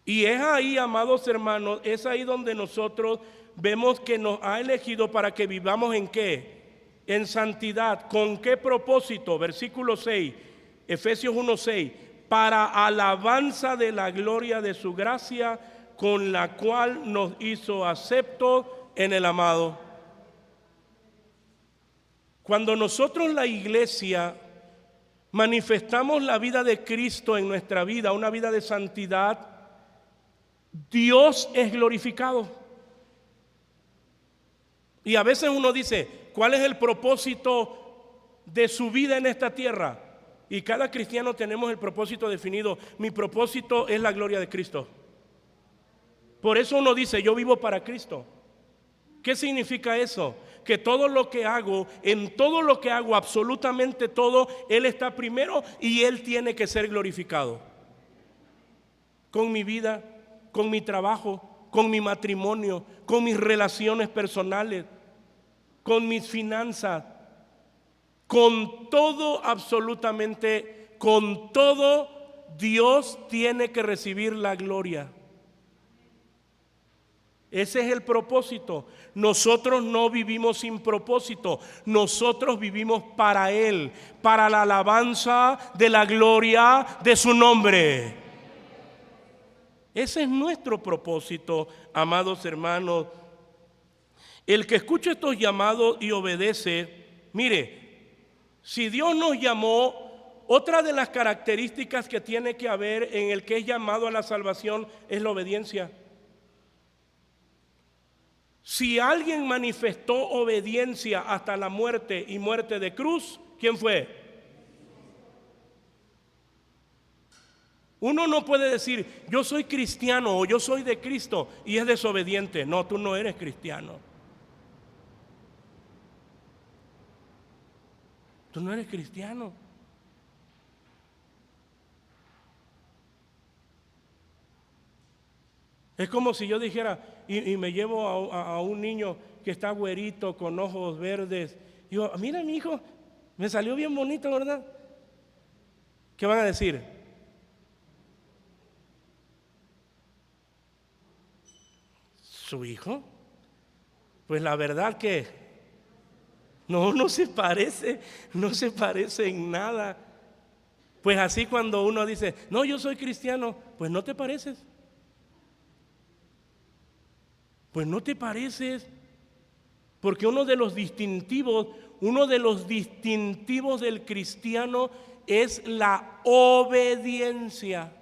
Speaker 1: Y es ahí, amados hermanos, es ahí donde nosotros vemos que nos ha elegido para que vivamos ¿en qué? En santidad. ¿Con qué propósito? Versículo 6, Efesios 1:6, para alabanza de la gloria de su gracia, con la cual nos hizo aceptos en el amado. Cuando nosotros, la iglesia, manifestamos la vida de Cristo en nuestra vida, una vida de santidad, Dios es glorificado. Y a veces uno dice, ¿cuál es el propósito de su vida en esta tierra? Y cada cristiano tenemos el propósito definido. Mi propósito es la gloria de Cristo. Por eso uno dice, yo vivo para Cristo. ¿Qué significa eso? Que todo lo que hago, en todo lo que hago, absolutamente todo, Él está primero y Él tiene que ser glorificado. Con mi vida, con mi trabajo, con mi matrimonio, con mis relaciones personales, con mis finanzas, con todo, absolutamente, con todo, Dios tiene que recibir la gloria. Ese es el propósito. Nosotros no vivimos sin propósito. Nosotros vivimos para Él, para la alabanza de la gloria de su nombre. Ese es nuestro propósito, amados hermanos. El que escucha estos llamados y obedece, mire, si Dios nos llamó, otra de las características que tiene que haber en el que es llamado a la salvación es la obediencia. Si alguien manifestó obediencia hasta la muerte y muerte de cruz, ¿quién fue? Uno no puede decir, yo soy cristiano o yo soy de Cristo y es desobediente. No, tú no eres cristiano. Tú no eres cristiano. Es como si yo dijera, y me llevo a un niño que está güerito, con ojos verdes. Y digo, mira mi hijo, me salió bien bonito, ¿verdad? ¿Qué van a decir? ¿Su hijo? Pues la verdad que no se parece en nada. Pues así cuando uno dice, no, yo soy cristiano, pues no te pareces. Pues no te pareces, porque uno de los distintivos del cristiano es la obediencia.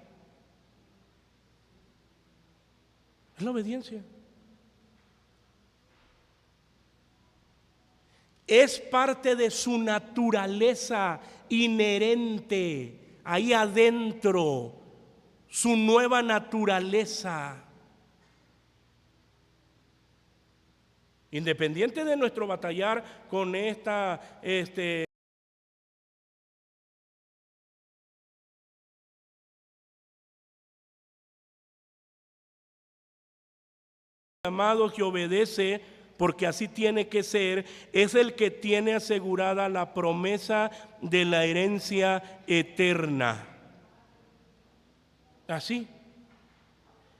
Speaker 1: Es la obediencia. Es parte de su naturaleza inherente, ahí adentro, su nueva naturaleza. Independiente de nuestro batallar con llamado que obedece, porque así tiene que ser, es el que tiene asegurada la promesa de la herencia eterna. Así,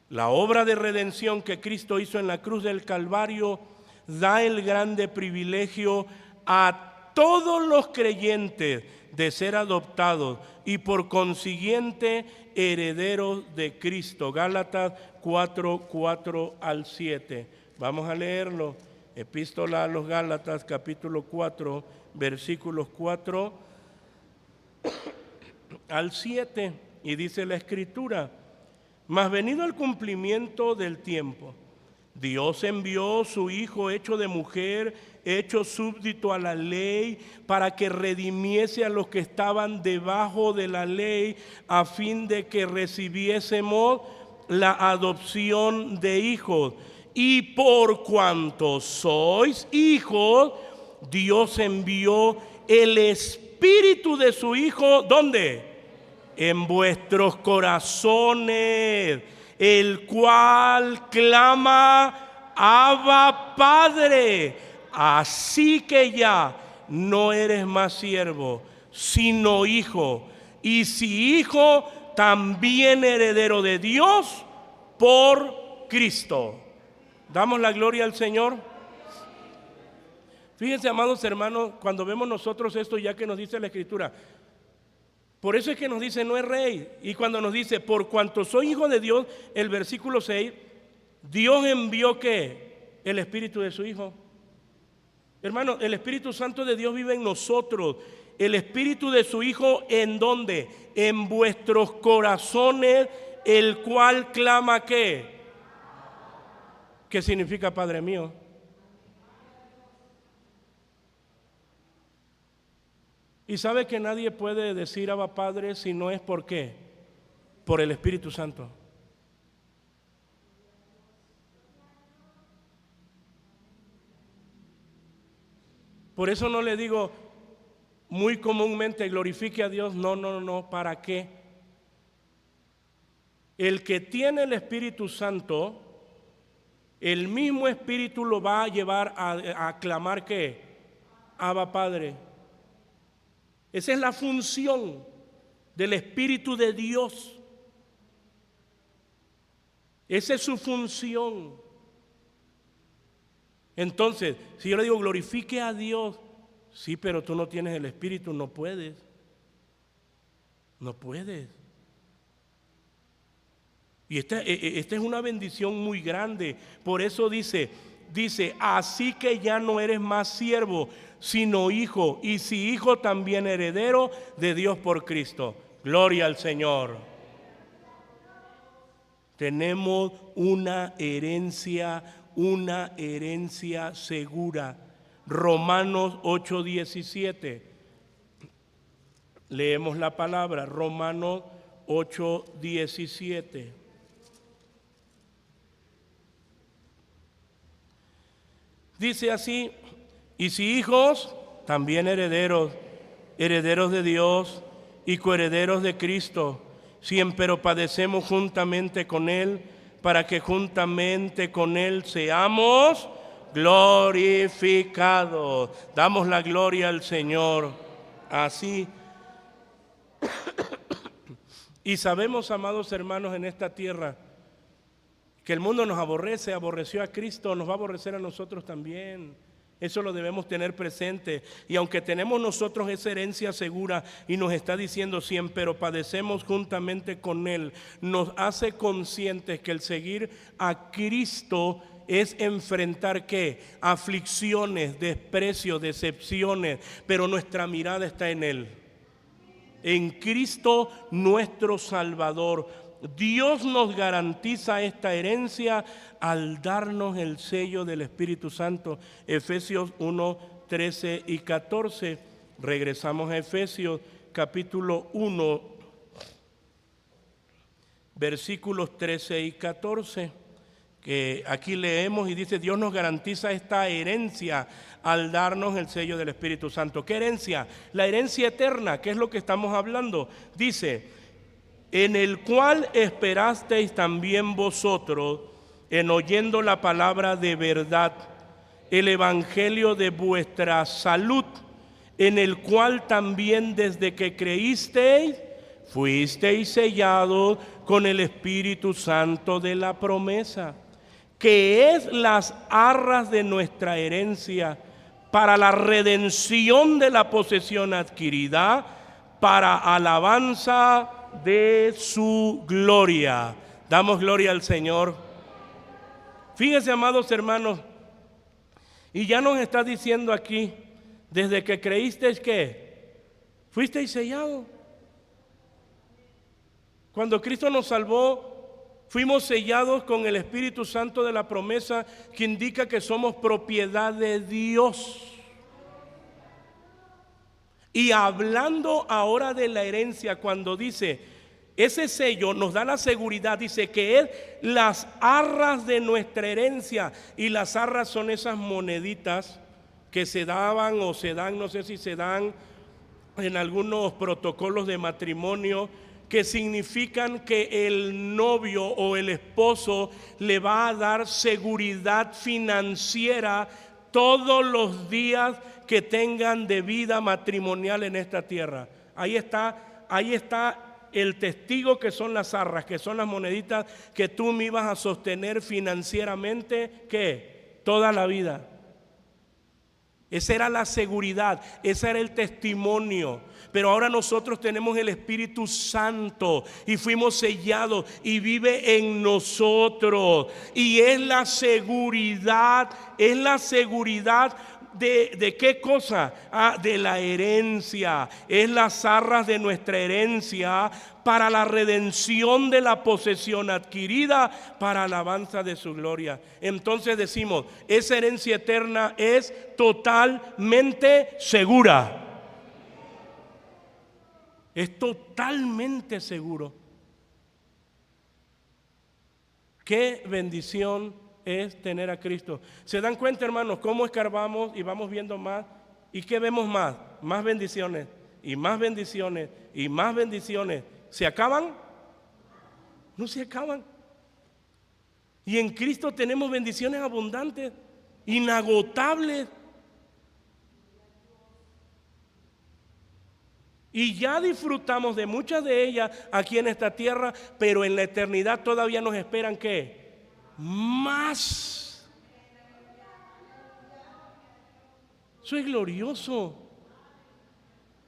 Speaker 1: la obra de redención que Cristo hizo en la cruz del Calvario da el grande privilegio a todos los creyentes de ser adoptados y por consiguiente herederos de Cristo. Gálatas 4:4-7. Vamos a leerlo. Epístola a los Gálatas, capítulo 4, versículos 4 al 7. Y dice la Escritura: mas venido el cumplimiento del tiempo, Dios envió su Hijo hecho de mujer, hecho súbdito a la ley, para que redimiese a los que estaban debajo de la ley, a fin de que recibiésemos la adopción de hijos. Y por cuanto sois hijos, Dios envió el Espíritu de su Hijo, ¿dónde? En vuestros corazones, el cual clama, Abba, Padre. Así que ya no eres más siervo, sino hijo. Y si hijo, también heredero de Dios por Cristo. Damos la gloria al Señor. Fíjense, amados hermanos, cuando vemos nosotros esto ya que nos dice la Escritura, por eso es que nos dice no es rey. Y cuando nos dice por cuanto soy hijo de Dios, el versículo 6, Dios envió ¿qué? El Espíritu de su Hijo. Hermano, el Espíritu Santo de Dios vive en nosotros. El Espíritu de su Hijo, ¿en dónde? En vuestros corazones, el cual clama ¿qué? ¿Qué significa Padre mío? Y sabe que nadie puede decir Abba Padre si no es ¿por qué? Por el Espíritu Santo. Por eso no le digo muy comúnmente glorifique a Dios. No, ¿para qué? El que tiene el Espíritu Santo, el mismo Espíritu lo va a llevar a clamar ¿qué? Abba Padre. Esa es la función del Espíritu de Dios. Esa es su función. Entonces, si yo le digo glorifique a Dios, sí, pero tú no tienes el Espíritu, no puedes. No puedes. Y esta es una bendición muy grande. Por eso dice, así que ya no eres más siervo, sino hijo, y si hijo también heredero de Dios por Cristo. Gloria al Señor. Tenemos una herencia segura. Romanos 8:17. Leemos la palabra, Romanos 8:17. Dice así, y si hijos, también herederos, herederos de Dios y coherederos de Cristo, si empero padecemos juntamente con Él, para que juntamente con Él seamos glorificados. Damos la gloria al Señor. Así. Y sabemos, amados hermanos, en esta tierra, que el mundo nos aborrece, aborreció a Cristo, nos va a aborrecer a nosotros también. Eso lo debemos tener presente. Y aunque tenemos nosotros esa herencia segura y nos está diciendo siempre, pero padecemos juntamente con Él, nos hace conscientes que el seguir a Cristo es enfrentar ¿qué? Aflicciones, desprecios, decepciones, pero nuestra mirada está en Él. En Cristo nuestro Salvador. Dios nos garantiza esta herencia al darnos el sello del Espíritu Santo. Efesios 1, 13 y 14. Regresamos a Efesios capítulo 1, versículos 13 y 14. Que aquí leemos y dice, Dios nos garantiza esta herencia al darnos el sello del Espíritu Santo. ¿Qué herencia? La herencia eterna, que es lo que estamos hablando. Dice, en el cual esperasteis también vosotros, en oyendo la palabra de verdad, el evangelio de vuestra salud, en el cual también desde que creísteis, fuisteis sellados con el Espíritu Santo de la promesa, que es las arras de nuestra herencia, para la redención de la posesión adquirida, para alabanza de su gloria. Damos gloria al Señor. Fíjense, amados hermanos, y ya nos está diciendo aquí, desde que creísteis que fuisteis sellados. Cuando Cristo nos salvó, fuimos sellados con el Espíritu Santo de la promesa, que indica que somos propiedad de Dios. Y hablando ahora de la herencia, cuando dice Ese sello nos da la seguridad, dice que es las arras de nuestra herencia. Y las arras son esas moneditas que se daban o se dan, no sé si se dan en algunos protocolos de matrimonio, que significan que el novio o el esposo le va a dar seguridad financiera todos los días que tengan de vida matrimonial en esta tierra. Ahí está el testigo, que son las arras, que son las moneditas que tú me ibas a sostener financieramente, ¿qué? Toda la vida. Esa era la seguridad, ese era el testimonio. Pero ahora nosotros tenemos el Espíritu Santo y fuimos sellados y vive en nosotros. Y es la seguridad, ¿de qué cosa? De la herencia. Es las arras de nuestra herencia para la redención de la posesión adquirida para alabanza de su gloria. Entonces decimos, esa herencia eterna es totalmente segura. Es totalmente seguro. Qué bendición es tener a Cristo. ¿Se dan cuenta, hermanos, cómo escarbamos y vamos viendo más? ¿Y qué vemos más? Más bendiciones y más bendiciones y más bendiciones. ¿Se acaban? No se acaban. Y en Cristo tenemos bendiciones abundantes, inagotables. Y ya disfrutamos de muchas de ellas aquí en esta tierra, pero en la eternidad todavía nos esperan ¿qué? Más. Eso es glorioso.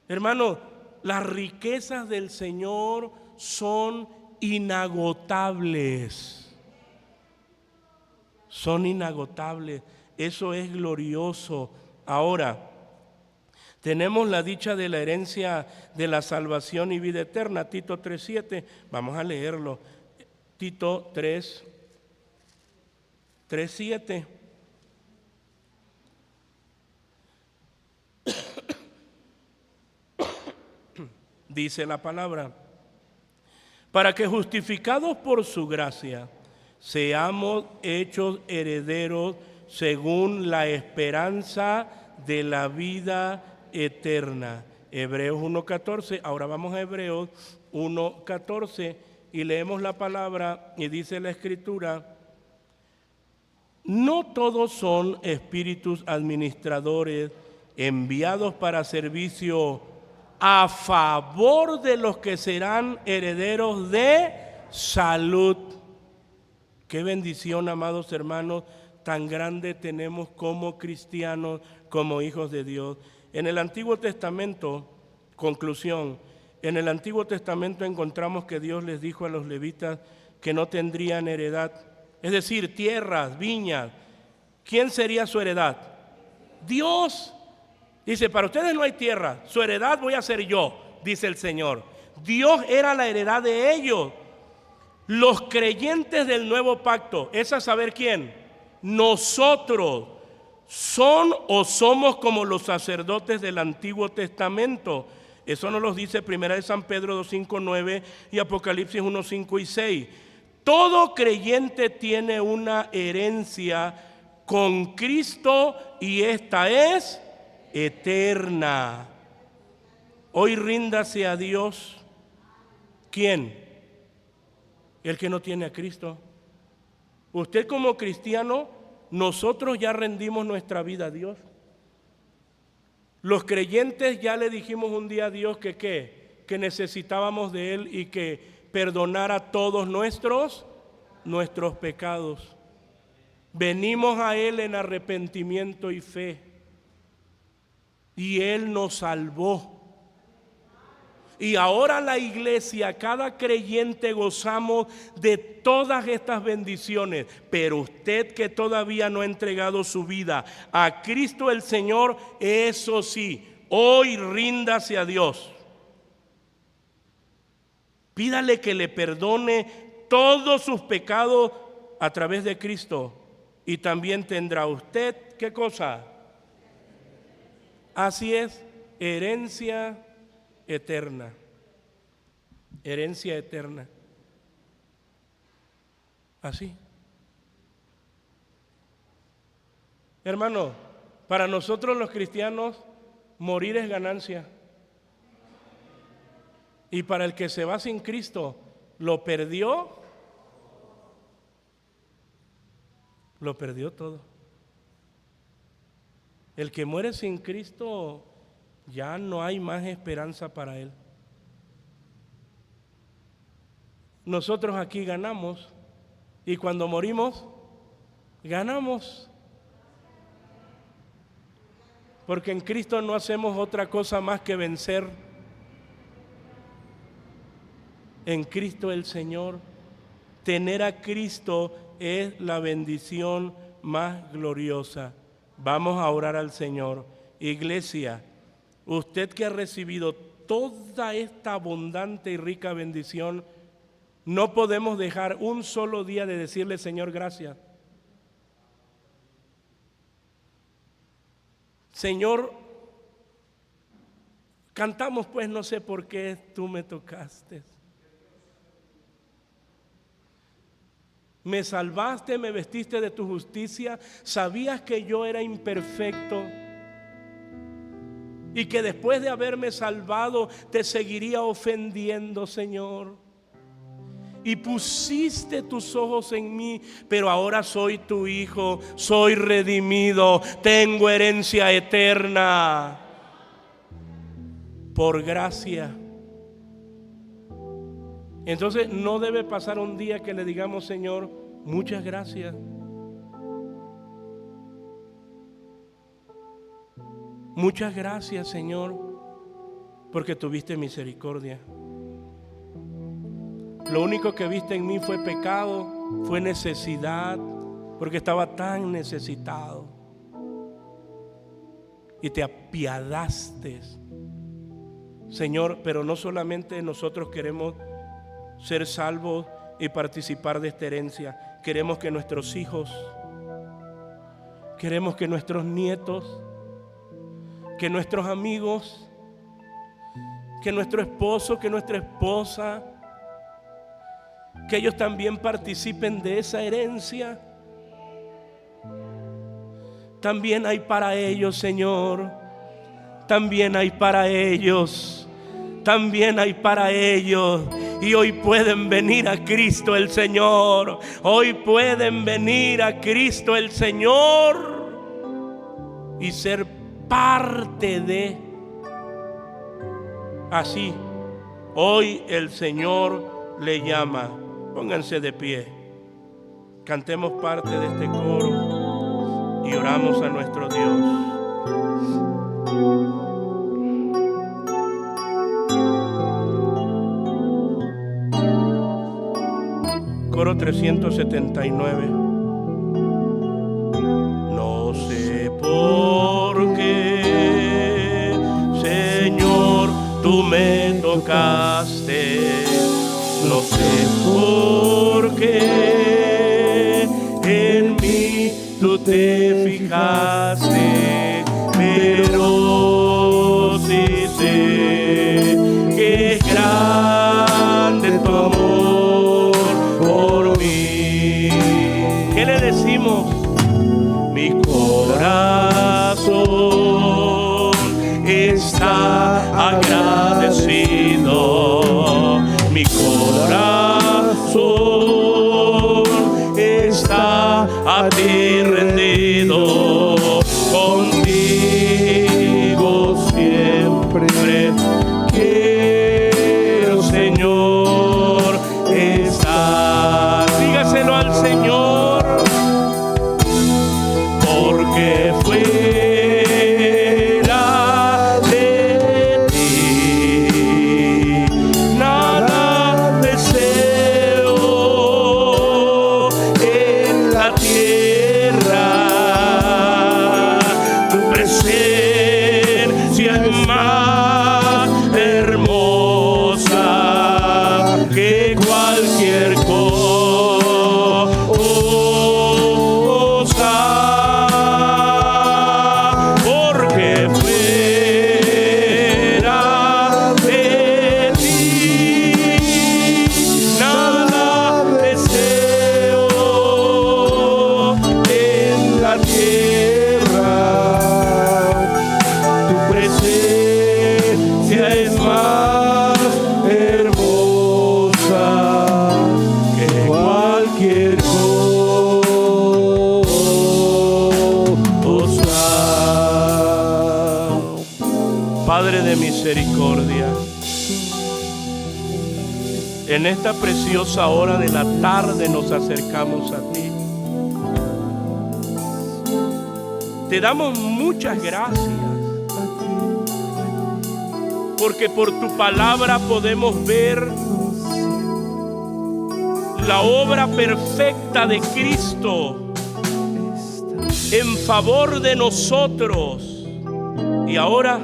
Speaker 1: Hermano, las riquezas del Señor son inagotables. Son inagotables. Eso es glorioso. Ahora, tenemos la dicha de la herencia de la salvación y vida eterna. Tito 3:7. Vamos a leerlo. Tito 3:7. Dice la palabra: para que justificados por su gracia seamos hechos herederos según la esperanza de la vida eterna. Hebreos 1:14. Ahora vamos a Hebreos 1:14 y leemos la palabra y dice la Escritura: no todos son espíritus administradores enviados para servicio a favor de los que serán herederos de salud. Qué bendición, amados hermanos, tan grande tenemos como cristianos, como hijos de Dios. En el Antiguo Testamento, conclusión, en el Antiguo Testamento encontramos que Dios les dijo a los levitas que no tendrían heredad, es decir, tierras, viñas. ¿Quién sería su heredad? Dios. Dice, para ustedes no hay tierra, su heredad voy a ser yo, dice el Señor. Dios era la heredad de ellos. Los creyentes del nuevo pacto, ¿es a saber quién? Nosotros. Son o somos como los sacerdotes del Antiguo Testamento. Eso nos lo dice 1 de San Pedro 2:5-9 y Apocalipsis 1:5-6. Todo creyente tiene una herencia con Cristo y esta es eterna. Hoy ríndase a Dios. ¿Quién? El que no tiene a Cristo. Usted como cristiano, nosotros ya rendimos nuestra vida a Dios. Los creyentes ya le dijimos un día a Dios que necesitábamos de Él y que perdonara todos nuestros pecados. Venimos a Él en arrepentimiento y fe. Y Él nos salvó. Y ahora la iglesia, cada creyente gozamos de todas estas bendiciones. Pero usted que todavía no ha entregado su vida a Cristo el Señor, eso sí, hoy ríndase a Dios. Pídale que le perdone todos sus pecados a través de Cristo. Y también tendrá usted, ¿qué cosa? Así es, herencia eterna. herencia eterna. Así. Hermano, para nosotros los cristianos, morir es ganancia. Y para el que se va sin Cristo, lo perdió todo. El que muere sin Cristo, ya no hay más esperanza para él. Nosotros aquí ganamos, y cuando morimos, ganamos. Porque en Cristo no hacemos otra cosa más que vencer. En Cristo el Señor. Tener a Cristo es la bendición más gloriosa. Vamos a orar al Señor. Iglesia, usted que ha recibido toda esta abundante y rica bendición, no podemos dejar un solo día de decirle, Señor, gracias. Señor, cantamos pues, no sé por qué tú me tocaste. Me salvaste, me vestiste de tu justicia, sabías que yo era imperfecto y que después de haberme salvado te seguiría ofendiendo, Señor. Y pusiste tus ojos en mí, pero ahora soy tu hijo, soy redimido, tengo herencia eterna. Por gracia. Entonces no debe pasar un día que le digamos, Señor, muchas gracias. Muchas gracias, Señor, porque tuviste misericordia. Lo único que viste en mí fue pecado, fue necesidad, porque estaba tan necesitado. Y te apiadaste, Señor, pero no solamente nosotros queremos ser salvos y participar de esta herencia. Queremos que nuestros hijos, queremos que nuestros nietos, que nuestros amigos, que nuestro esposo, que nuestra esposa, que ellos también participen de esa herencia. También hay para ellos, Señor. También hay para ellos. También hay para ellos. Y hoy pueden venir a Cristo el Señor. Hoy pueden venir a Cristo el Señor y ser parte de. Así, hoy el Señor le llama. Pónganse de pie. Cantemos parte de este coro y oramos a nuestro Dios. Coro 379. No sé por qué, Señor, tú me tocaste. No sé por qué en mí tú te fijaste, pero sí sé que es grande tu amor por mí. ¿Qué le decimos? Mi corazón está agradecido. Mi corazón está a ti rendido. Contigo siempre quiero, Señor, estar. Dígaselo al Señor, porque fuera de ti nada deseo en la tierra. Tu presencia es más hermosa que cualquier cosa, porque fuera de ti ella es más hermosa que cualquier cosa. Padre de misericordia, en esta preciosa hora de la tarde nos acercamos a ti. Te damos muchas gracias, porque por tu palabra podemos ver la obra perfecta de Cristo en favor de nosotros. Y ahora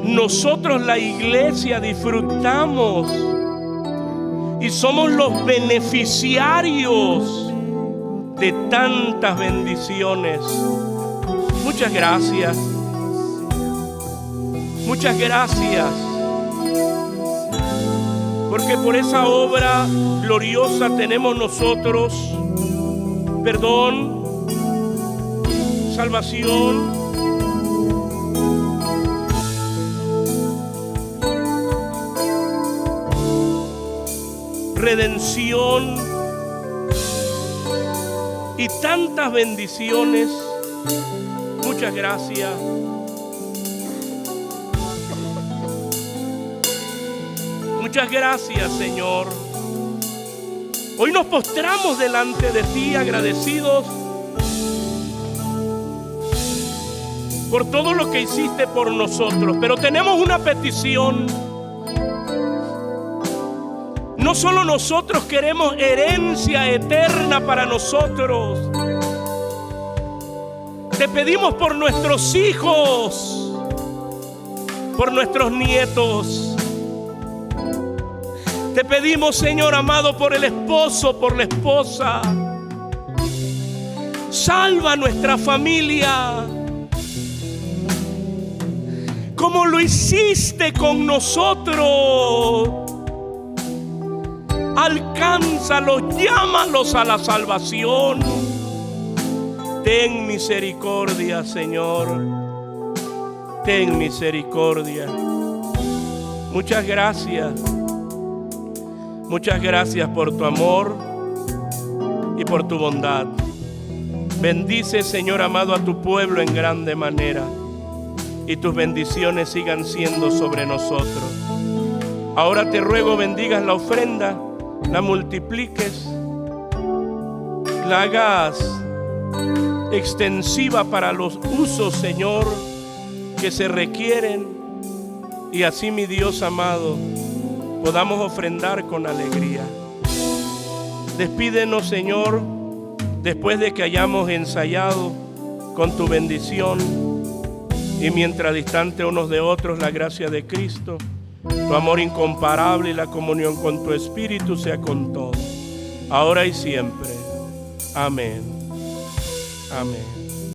Speaker 1: nosotros, la iglesia, disfrutamos y somos los beneficiarios de tantas bendiciones. Muchas gracias. Muchas gracias. Porque por esa obra gloriosa tenemos nosotros perdón, salvación, redención y tantas bendiciones. Muchas gracias. Muchas gracias, Señor. Hoy nos postramos delante de ti agradecidos por todo lo que hiciste por nosotros, pero tenemos una petición. No solo nosotros queremos herencia eterna para nosotros. Te pedimos por nuestros hijos, por nuestros nietos. Te pedimos, Señor amado, por el esposo, por la esposa. Salva nuestra familia, como lo hiciste con nosotros. Alcánzalos, llámalos a la salvación. Ten misericordia, Señor. Ten misericordia. Muchas gracias. Muchas gracias por tu amor y por tu bondad. Bendice, Señor amado, a tu pueblo en grande manera, y tus bendiciones sigan siendo sobre nosotros. Ahora te ruego bendigas la ofrenda, la multipliques, la hagas extensiva para los usos, Señor, que se requieren, y así, mi Dios amado, podamos ofrendar con alegría. Despídenos, Señor, después de que hayamos ensayado con tu bendición, y mientras distante unos de otros la gracia de Cristo, tu amor incomparable y la comunión con tu Espíritu sea con todos, ahora y siempre. Amén. Amén.